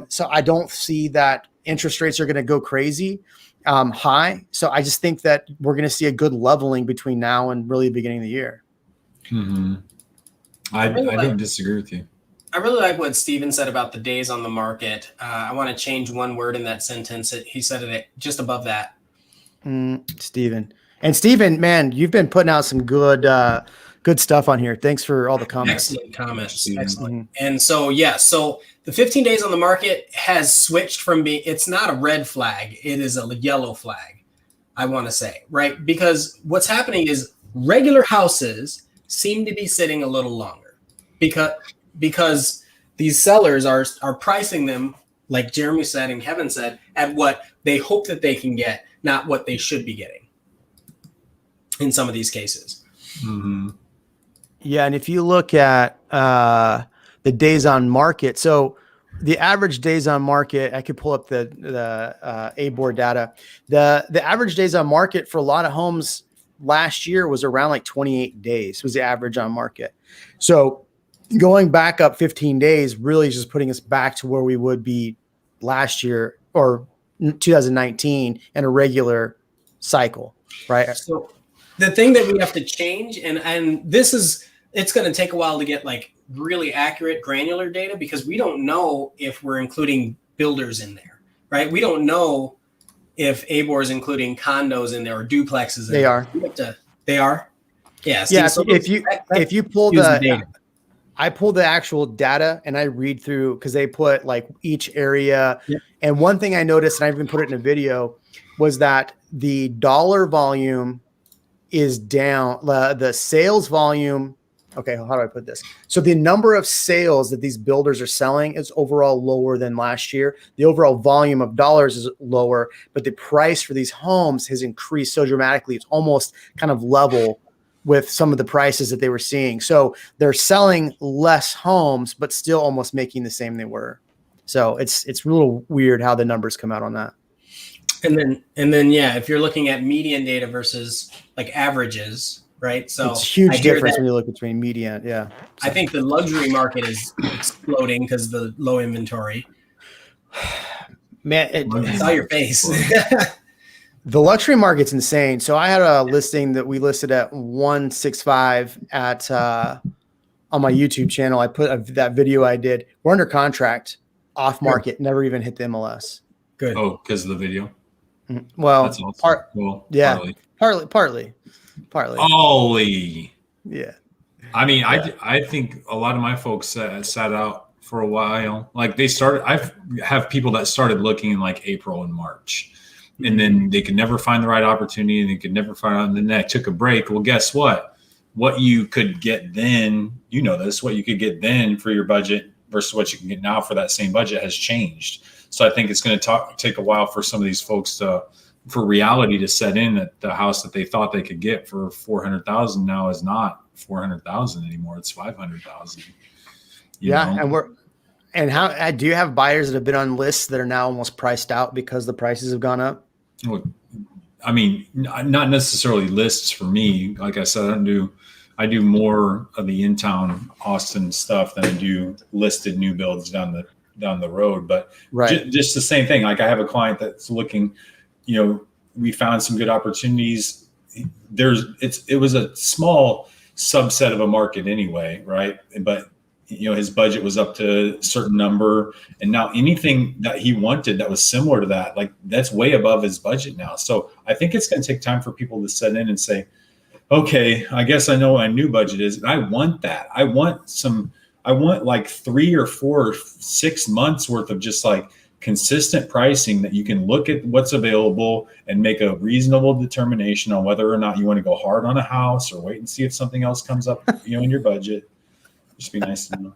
So I don't see that interest rates are going to go crazy high. So I just think that we're going to see a good leveling between now and really the beginning of the year. I don't disagree with you. I really like what Steven said about the days on the market. I want to change one word in that sentence. He said it just above that. Steven. And Steven, man, you've been putting out some good stuff on here. Thanks for all the comments. Excellent comments. Excellent. And so, so the 15 days on the market has switched from it's not a red flag. It is a yellow flag, I want to say, right? Because what's happening is regular houses seem to be sitting a little longer because these sellers are pricing them, like Jeremy said and Kevin said, at what they hope that they can get, not what they should be getting in some of these cases. Yeah, and if you look at the days on market, so the average days on market, I could pull up the A-board data. The average days on market for a lot of homes last year was around like 28 days was the average on market. So going back up 15 days really is just putting us back to where we would be last year or 2019 in a regular cycle, right? So the thing that we have to change, and it's going to take a while to get like really accurate granular data because we don't know if we're including builders in there, right? We don't know if ABOR is including condos in there or duplexes. They are. They are. Yeah. Yeah. So if you pull the data. I pull the actual data and I read through because they put like each area. Yep. And one thing I noticed, and I even put it in a video, was that the dollar volume is down. The sales volume. Okay, how do I put this? So the number of sales that these builders are selling is overall lower than last year. The overall volume of dollars is lower, but the price for these homes has increased so dramatically. It's almost kind of level with some of the prices that they were seeing. So they're selling less homes, but still almost making the same they were. So it's a little weird how the numbers come out on that. And then, if you're looking at median data versus like averages, right? So it's a huge difference when you look between median. Yeah. I think the luxury market is exploding because of the low inventory. Man, I saw your face. The luxury market's insane. So I had a listing that we listed at 165 at on my YouTube channel. I put that video I did. We're under contract, off market, never even hit the MLS. Good. Oh, because of the video. Well, that's awesome. Partly. Holy. Yeah. I mean, yeah. I think a lot of my folks sat out for a while. Like I have people that started looking in like April and March. And then they could never find the right opportunity, and they could never find out. And then that took a break. Well, guess what? What you could get then, what you could get then for your budget versus what you can get now for that same budget has changed. So I think it's going to take a while for some of these folks for reality to set in that the house that they thought they could get for $400,000 now is not $400,000 anymore. It's $500,000. Yeah, know? And how do you have buyers that have been on lists that are now almost priced out because the prices have gone up? Well, I mean, not necessarily lists for me. Like I said, I do more of the in-town Austin stuff than I do listed new builds down the road. But just the same thing. Like I have a client that's looking, we found some good opportunities. It was a small subset of a market anyway, right? But his budget was up to a certain number, and now anything that he wanted that was similar to that, like that's way above his budget now. So I think it's going to take time for people to set in and say, okay, I guess I know what my new budget is. And I want that. I want like 3 or 4 or 6 months worth of just like consistent pricing that you can look at what's available and make a reasonable determination on whether or not you want to go hard on a house or wait and see if something else comes up, in your budget. Just be nice to know.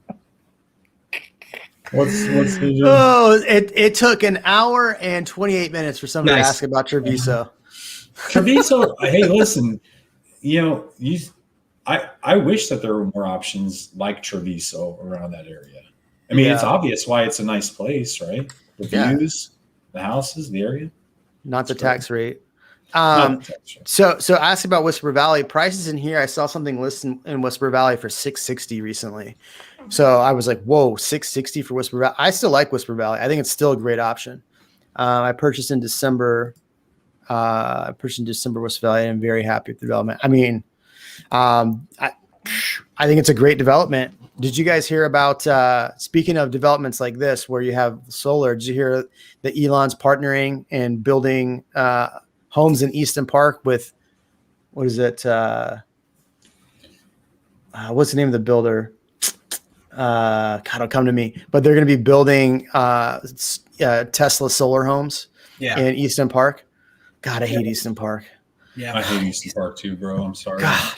What's the Oh, it took an hour and 28 minutes for somebody to ask about Treviso. Treviso, hey, listen, I wish that there were more options like Treviso around that area. I mean, It's obvious why it's a nice place, right? The views, the houses, the area. not the tax rate. Not the tax rate. So ask about Whisper Valley prices in here. I saw something listed in Whisper Valley for 660 recently. So I was like, whoa, 660 for Whisper Valley. I still like Whisper Valley. I think it's still a great option. I purchased in December. Whisper Valley. I'm very happy with the development. I mean, I think it's a great development. Did you guys hear about, speaking of developments like this, where you have solar, did you hear that Elon's partnering and building homes in Easton Park with, what is it? What's the name of the builder? God, it'll come to me. But they're going to be building Tesla solar homes in Easton Park. God, I hate Easton Park. Yeah, I hate Easton Park too, bro. I'm sorry. God.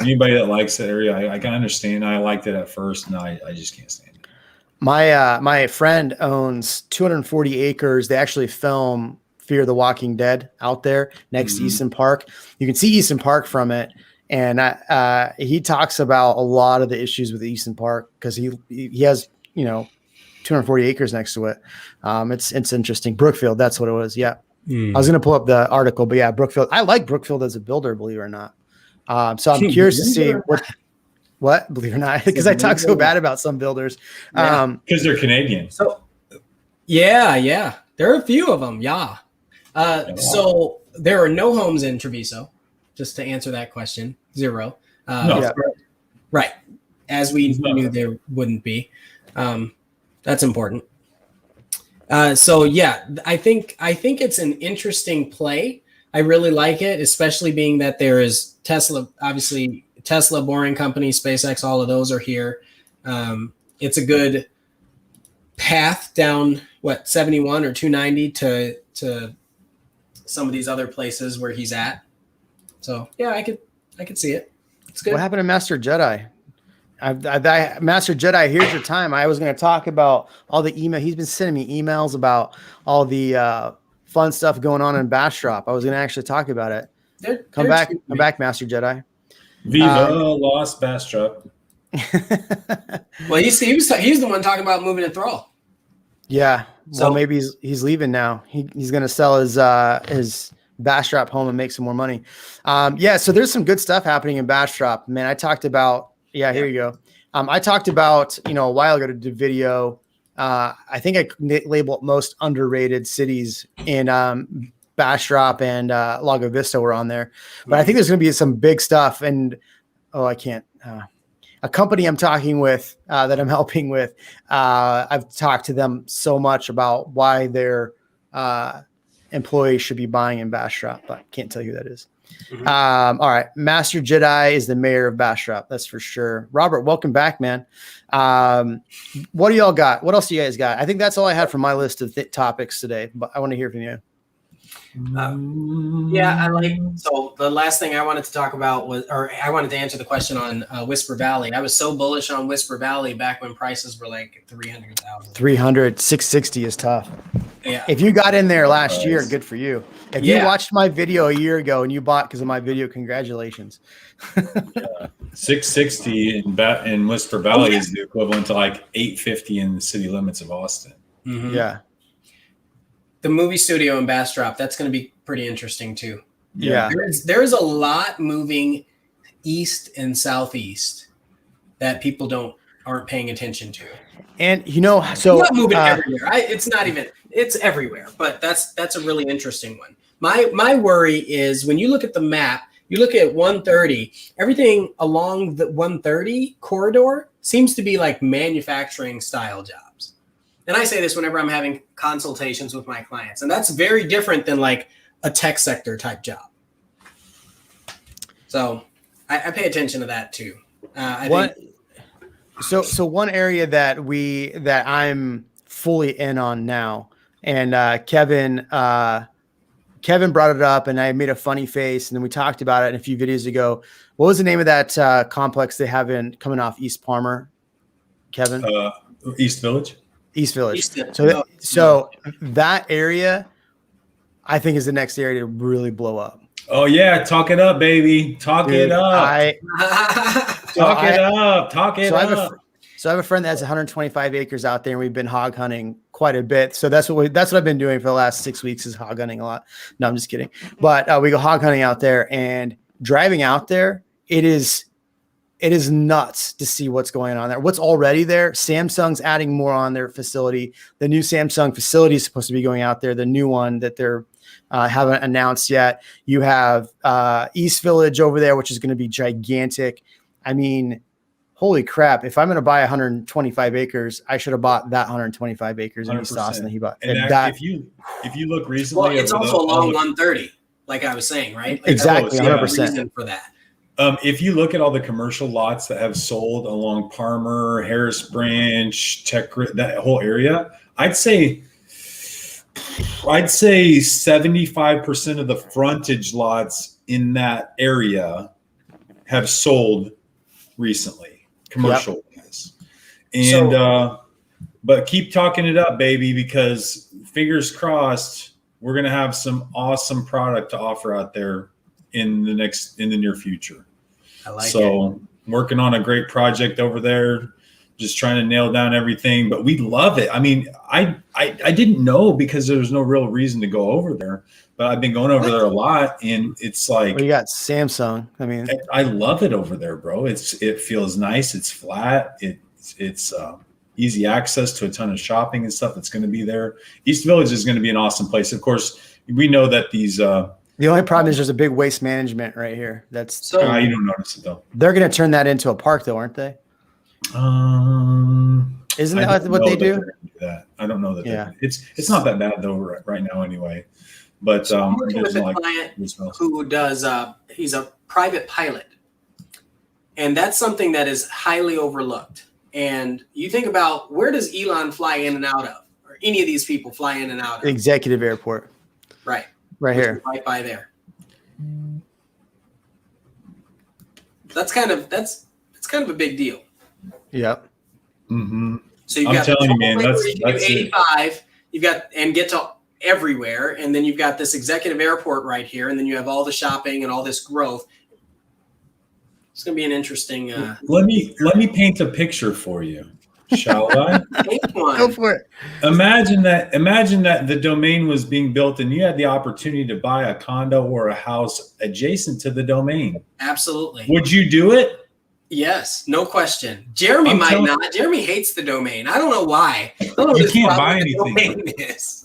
Anybody that likes that area, I can understand. I liked it at first, and I just can't stand it. My friend owns 240 acres. They actually film Fear the Walking Dead out there next to Easton Park. You can see Easton Park from it. And he talks about a lot of the issues with Easton Park because he has, 240 acres next to it. It's interesting. Brookfield, that's what it was. Yeah. I was going to pull up the article, but yeah, Brookfield. I like Brookfield as a builder, believe it or not. So I'm curious to see what, believe it or not, because I talk so bad about some builders. Because they're Canadian. So, yeah. There are a few of them. Yeah. So there are no homes in Treviso, just to answer that question. 0. No. Right. As we knew there wouldn't be. That's important. So yeah, I think it's an interesting play. I really like it, especially being that there is Tesla, obviously Tesla, Boring Company, SpaceX, all of those are here. It's a good path down 71 or 290 to some of these other places where he's at. So yeah, I could see it. It's good. What happened to Master Jedi? Master Jedi, here's your time. I was going to talk about all the email. He's been sending me emails about all the fun stuff going on in Bastrop. I was going to actually talk about it. Come back, Master Jedi. Viva Lost Bastrop. Well, he's the one talking about moving to Thrall. Yeah. So maybe he's leaving now. He's going to sell his Bastrop home and make some more money. So there's some good stuff happening in Bastrop. Man, I talked about. Yeah, here you go. I talked about, a while ago to do video. I think I labeled most underrated cities in Bastrop and Lago Vista were on there. But I think there's going to be some big stuff. And, I can't. A company I'm talking with that I'm helping with, I've talked to them so much about why their employees should be buying in Bastrop, but I can't tell you who that is. All right. Master Jedi is the mayor of Bastrop. That's for sure. Robert, welcome back, man. What do y'all got? What else do you guys got? I think that's all I had for my list of topics today, but I want to hear from you. So the last thing I wanted to talk about I wanted to answer the question on Whisper Valley. I was so bullish on Whisper Valley back when prices were like 300,000. 660 is tough. Yeah. If you got in there last year, good for you. If you watched my video a year ago and you bought because of my video, congratulations. 660 in Whisper Valley is the equivalent to like 850 in the city limits of Austin. Mm-hmm. Yeah. The movie studio in Bastrop, that's going to be pretty interesting too. Yeah. There's a lot moving east and southeast that people aren't paying attention to. And so it's not moving everywhere. It's everywhere, but that's a really interesting one. My worry is when you look at the map, you look at 130, everything along the 130 corridor seems to be like manufacturing style jobs. And I say this whenever I'm having consultations with my clients, and that's very different than like a tech sector type job. So I pay attention to that too. So one area that I'm fully in on now, and Kevin brought it up, and I made a funny face, and then we talked about it a few videos ago. What was the name of that complex they have coming off East Palmer, Kevin? East Village. East Village. So that area, I think, is the next area to really blow up. Oh yeah, talk it up, baby. Talk it up. So I have a friend that has 125 acres out there, and we've been hog hunting quite a bit. So that's what I've been doing for the last 6 weeks is hog hunting a lot. No, I'm just kidding. But we go hog hunting out there, and driving out there, it is nuts to see what's going on there. What's already there. Samsung's adding more on their facility. The new Samsung facility is supposed to be going out there. The new one that they're haven't announced yet. You have East Village over there, which is going to be gigantic. I mean, holy crap. If I'm going to buy 125 acres, I should have bought that 125 acres in East Austin that he bought. And that, if you look recently, well, it's also along 130, like I was saying, right? Like exactly, 100%. Reason for that. If you look at all the commercial lots that have sold along Parmer, Harris Branch, Tech, that whole area, I'd say 75% of the frontage lots in that area have sold recently, commercial wise. And but keep talking it up, baby, because fingers crossed, we're gonna have some awesome product to offer out there in the near future. I like it. So working on a great project over there, just trying to nail down everything, but we love it. I mean, I didn't know because there was no real reason to go over there, but I've been going over there a lot, and it's like, well, you got Samsung. I mean, I love it over there, bro. It feels nice. It's flat. It's easy access to a ton of shopping and stuff that's going to be there. East Village is going to be an awesome place. Of course, we know that these, the only problem is there's a big waste management right here. That's so you don't notice it though. They're going to turn that into a park, though, aren't they? Isn't that what they do? I don't know that. Yeah, it's not that bad though right now anyway. But so I'm working with a client who does. He's a private pilot, and that's something that is highly overlooked. And you think about, where does Elon fly in and out of, or any of these people fly in and out of? Executive Airport. Right. Right here. Right by there. That's kind of a big deal. Yep. Mm-hmm. So you've got telling you, man, that's 85. You've got and get to everywhere, and then you've got this executive airport right here, and then you have all the shopping and all this growth. It's going to be an interesting. Let me paint a picture for you, shall I? Paint one. Go for it. Imagine that the domain was being built, and you had the opportunity to buy a condo or a house adjacent to the domain. Absolutely. Would you do it? Yes, no question. Jeremy might not. Jeremy hates the domain. I don't know why. You can't buy anything.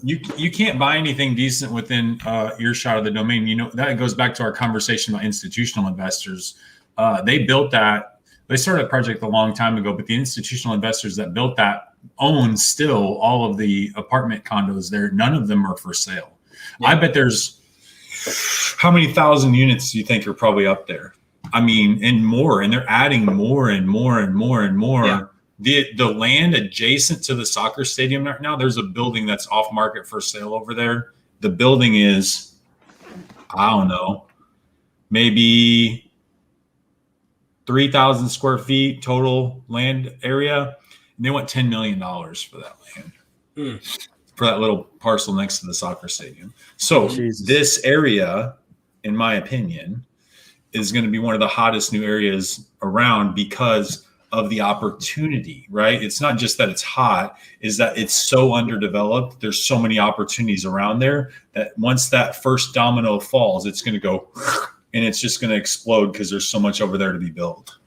You can't buy anything decent within earshot of the domain. You know, that goes back to our conversation about institutional investors. They built that. They started a project a long time ago, but the institutional investors that built that own still all of the apartment condos there. None of them are for sale. Yeah. I bet there's, how many thousand units do you think are probably up there? I mean, and more, and they're adding more and more and more and more. Yeah. The land adjacent to the soccer stadium right now, there's a building that's off market for sale over there. The building is, I don't know, maybe 3,000 square feet total land area. And they want $10 million for that land, for that little parcel next to the soccer stadium. So this area, in my opinion, is going to be one of the hottest new areas around because of the opportunity, right? It's not just that it's hot, is that it's so underdeveloped. There's so many opportunities around there that once that first domino falls, it's going to go and it's just going to explode because there's so much over there to be built.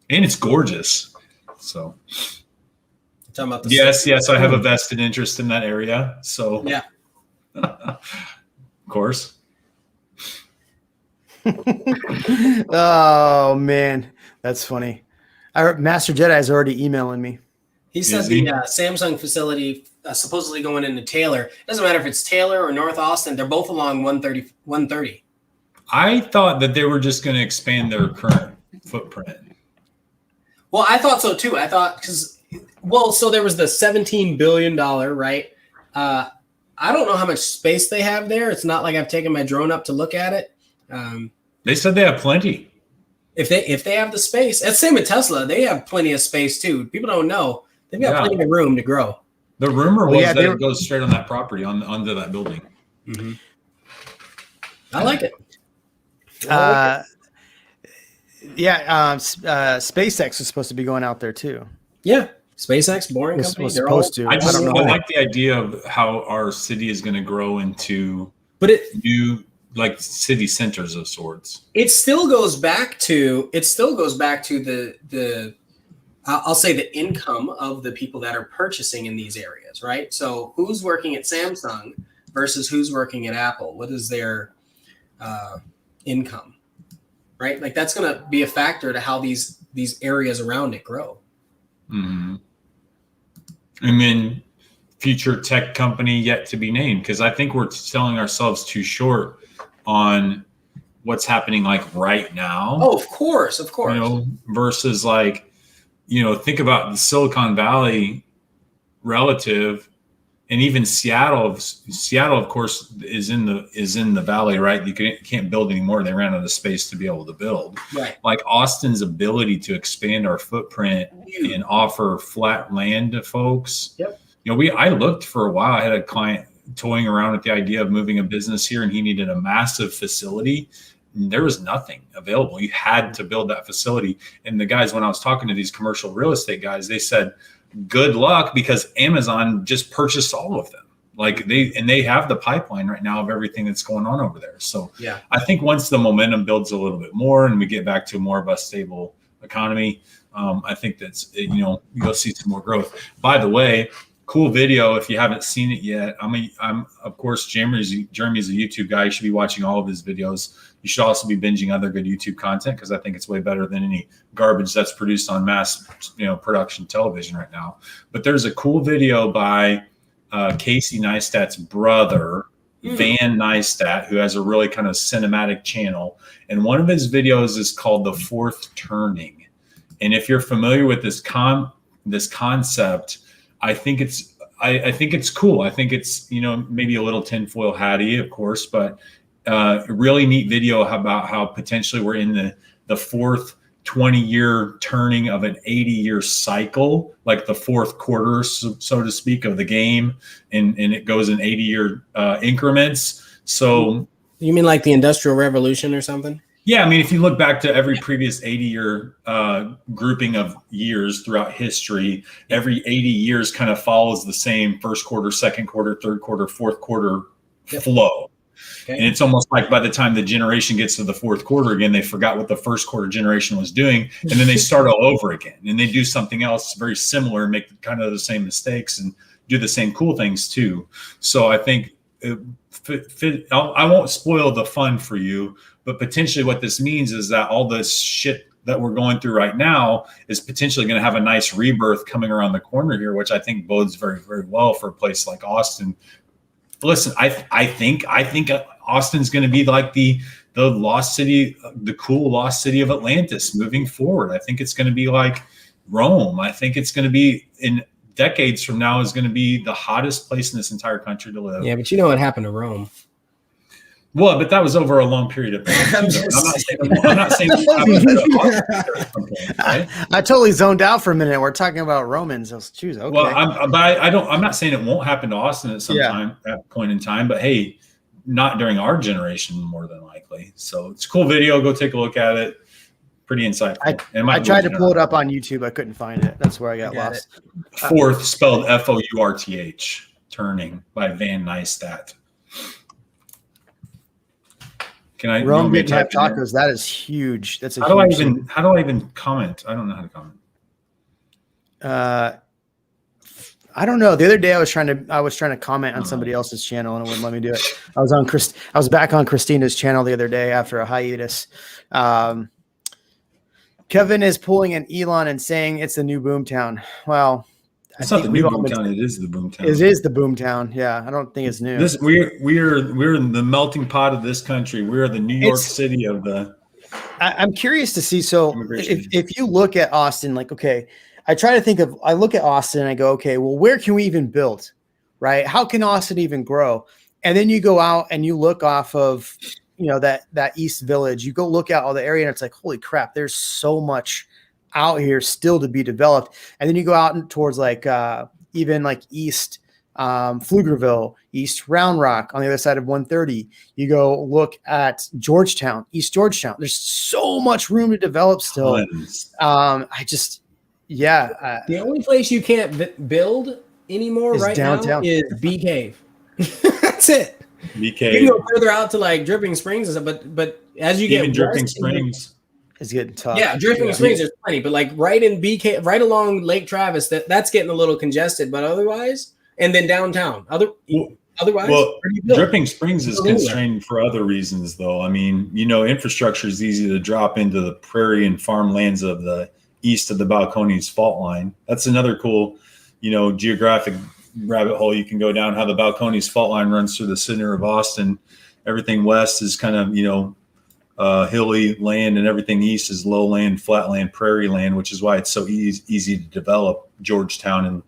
And it's gorgeous. So yes, I have a vested interest in that area. So yeah, of course. Oh man, that's funny. Master Jedi is already emailing me. He said the Samsung facility supposedly going into Taylor. It doesn't matter if it's Taylor or North Austin. They're both along 130. I thought that they were just going to expand their current footprint. Well, I thought so too. I thought so there was the $17 billion, right? I don't know how much space they have there. It's not like I've taken my drone up to look at it. They said they have plenty. If they have the space, that's same with Tesla. They have plenty of space too. People don't know they've got plenty of room to grow. The rumor was that it goes straight on that property onto that building. Mm-hmm. I like it. SpaceX is supposed to be going out there too. Yeah, SpaceX, Boring Was Company. was They're all, supposed to. I just don't I know. like the idea of how our city is going to grow into but new like city centers of sorts. it still goes back to the I'll say the income of the people that are purchasing in these areas, right? So who's working at Samsung versus who's working at Apple? What is their income, right? Like that's going to be a factor to how these areas around it grow. Mm-hmm. And then future tech company yet to be named, because I think we're selling ourselves too short on what's happening like right now. Oh, of course. You know, versus like, you know, think about the Silicon Valley relative, and even Seattle. Seattle, of course, is in the valley, right? You can't build anymore. They ran out of space to be able to build. Right. Like Austin's ability to expand our footprint and offer flat land to folks. Yep. You know, I looked for a while. I had a client toying around with the idea of moving a business here, and he needed a massive facility. There was nothing available. You had to build that facility. And the guys, when I was talking to these commercial real estate guys, they said, good luck, because Amazon just purchased all of them. Like they have the pipeline right now of everything that's going on over there. So yeah, I think once the momentum builds a little bit more and we get back to more of a stable economy, I think that's, you know, you'll see some more growth. By the way, cool video. If you haven't seen it yet, I'm of course, Jeremy's a YouTube guy. You should be watching all of his videos. You should also be binging other good YouTube content, because I think it's way better than any garbage that's produced on mass, you know, production television right now. But there's a cool video by Casey Neistat's brother, Van Neistat, who has a really kind of cinematic channel. And one of his videos is called The Fourth Turning. And if you're familiar with this concept, I think it's cool. I think it's, you know, maybe a little tinfoil hatty, of course, but a really neat video about how potentially we're in the fourth 20-year turning of an 80-year cycle, like the fourth quarter, so to speak, of the game, and it goes in 80-year increments. So you mean like the Industrial Revolution or something? Yeah, I mean, if you look back to every previous 80-year grouping of years throughout history, every 80 years kind of follows the same first quarter, second quarter, third quarter, fourth quarter flow. Okay. And it's almost like by the time the generation gets to the fourth quarter again, they forgot what the first quarter generation was doing, and then they start all over again, and they do something else very similar and make kind of the same mistakes and do the same cool things too. So I think I won't spoil the fun for you, but potentially what this means is that all this shit that we're going through right now is potentially going to have a nice rebirth coming around the corner here, which I think bodes very, very well for a place like Austin. Listen, I think Austin's going to be like the lost city, the cool lost city of Atlantis moving forward. I think it's going to be like Rome. I think it's going to be, in decades from now, is going to be the hottest place in this entire country to live. Yeah, but you know what happened to Rome? Well, but that was over a long period of time. I'm not saying right? I totally zoned out for a minute. We're talking about Romans. Okay. Well, I'm not saying it won't happen to Austin at some time, at point in time, but hey, not during our generation, more than likely. So it's a cool video. Go take a look at it. Pretty insightful. I tried to pull it up on YouTube. I couldn't find it. That's where I got lost. Fourth, spelled FOURTH, Turning, by Van Neistat. Rome didn't have tacos. That is huge. That's how do I even comment? I don't know how to comment. I don't know. The other day I was trying to comment on somebody else's channel and it wouldn't let me do it. I was back on Kristina's channel the other day after a hiatus. Kevin is pulling an Elon and saying it's the new boomtown. Well, it's not the new boomtown. It is the boomtown. It is the boomtown. Yeah, I don't think it's new. We're in the melting pot of this country. We're the New York City of the. I'm curious to see. So if you look at Austin, like, okay, I look at Austin and I go, okay, well, where can we even build, right? How can Austin even grow? And then you go out and you look off of, you know, that East Village. You go look at all the area and it's like, holy crap, there's so much out here still to be developed. And then you go out towards like even like East Pflugerville, East Round Rock on the other side of 130. You go look at Georgetown, East Georgetown. There's so much room to develop still. Yeah. The only place you can't build anymore Is right downtown. now is Bee Cave. That's it. You can BK, go further out to like Dripping Springs and stuff, but as you even get Dripping west, Springs. It's getting tough. yeah, Dripping Springs there's plenty, but like right in BK, right along Lake Travis, that's getting a little congested. But otherwise, and then downtown, otherwise, Well, where do you build? Dripping Springs is Build anywhere. constrained for other reasons, though. I mean, infrastructure is easy to drop into the prairie and farmlands of the east of the Balcones fault line. That's another cool, geographic rabbit hole you can go down. How the Balcones fault line runs through the center of Austin. Everything west is kind of hilly land, and everything east is lowland, flatland, prairie land, which is why it's so easy to develop Georgetown and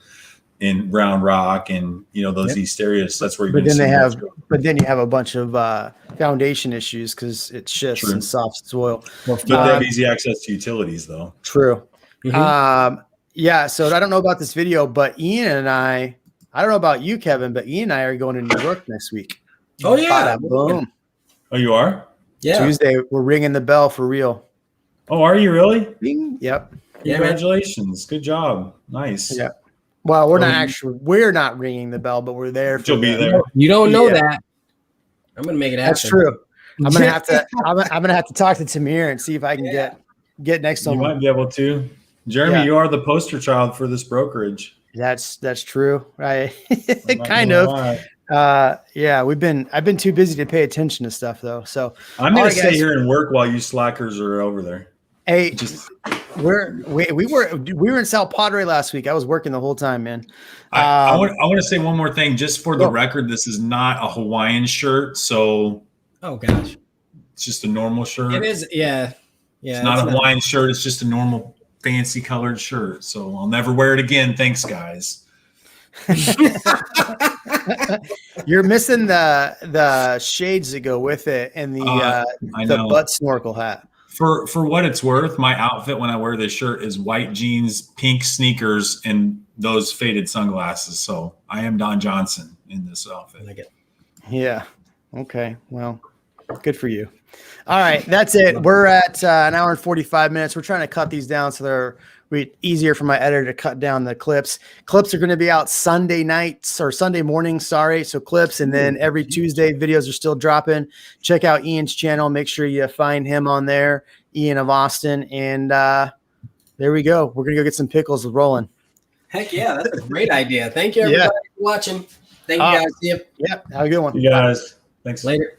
in Round Rock and those east areas. That's where you're But then going but then you have a bunch of foundation issues because it shifts True. in soft soil. But they have easy access to utilities, though. True. Mhm. Yeah. So I don't know about this video, but Ian and I don't know about you, Kevin, but Ian and I are going to New York next week. Oh yeah, Bada boom. Oh, you are? yeah. Tuesday, we're ringing the bell for real. Oh, are you really? Bing. Yep. Yeah, man. Congratulations. Good job. Nice. Yeah. Well, we're Oh, we're not ringing the bell, but we're there. You'll be there. You don't know Yeah. that. I'm gonna make it happen. That's true. I'm gonna have to. I'm gonna have to talk to Tamir and see if I can get next to You him. might be able to. Jeremy, Yeah. you are the poster child for this brokerage. That's true. Right. I'm not Kind gonna of. lie. Yeah. I've been too busy to pay attention to stuff though. So I'm All going right, to stay guys. here and work while you slackers are over there. hey, Just we were in South Padre last week. I was working the whole time, man. I want to say one more thing, just for the Go. record. This is not a Hawaiian shirt, so Oh gosh, it's just a normal shirt. it is. Yeah, yeah. It's not a Hawaiian shirt. It's just a normal fancy colored shirt. So I'll never wear it again. Thanks, guys. You're missing the shades that go with it and the I the know. butt snorkel hat. For what it's worth, my outfit when I wear this shirt is white jeans, pink sneakers, and those faded sunglasses. So I am Don Johnson in this outfit. I like it. Yeah. Okay. Well, good for you. All right. That's it. We're at an hour and 45 minutes. We're trying to cut these down so they're easier for my editor to cut down the clips. Clips are going to be out Sunday nights or Sunday mornings. Sorry. So clips. And then every Tuesday videos are still dropping. Check out Ian's channel. Make sure you find him on there, Ian of Austin. And there we go. We're going to go get some pickles rolling. Heck yeah, that's a great idea. Thank you everybody for watching. Thank you guys. See you Yeah. Have a good one. You guys, thanks. later.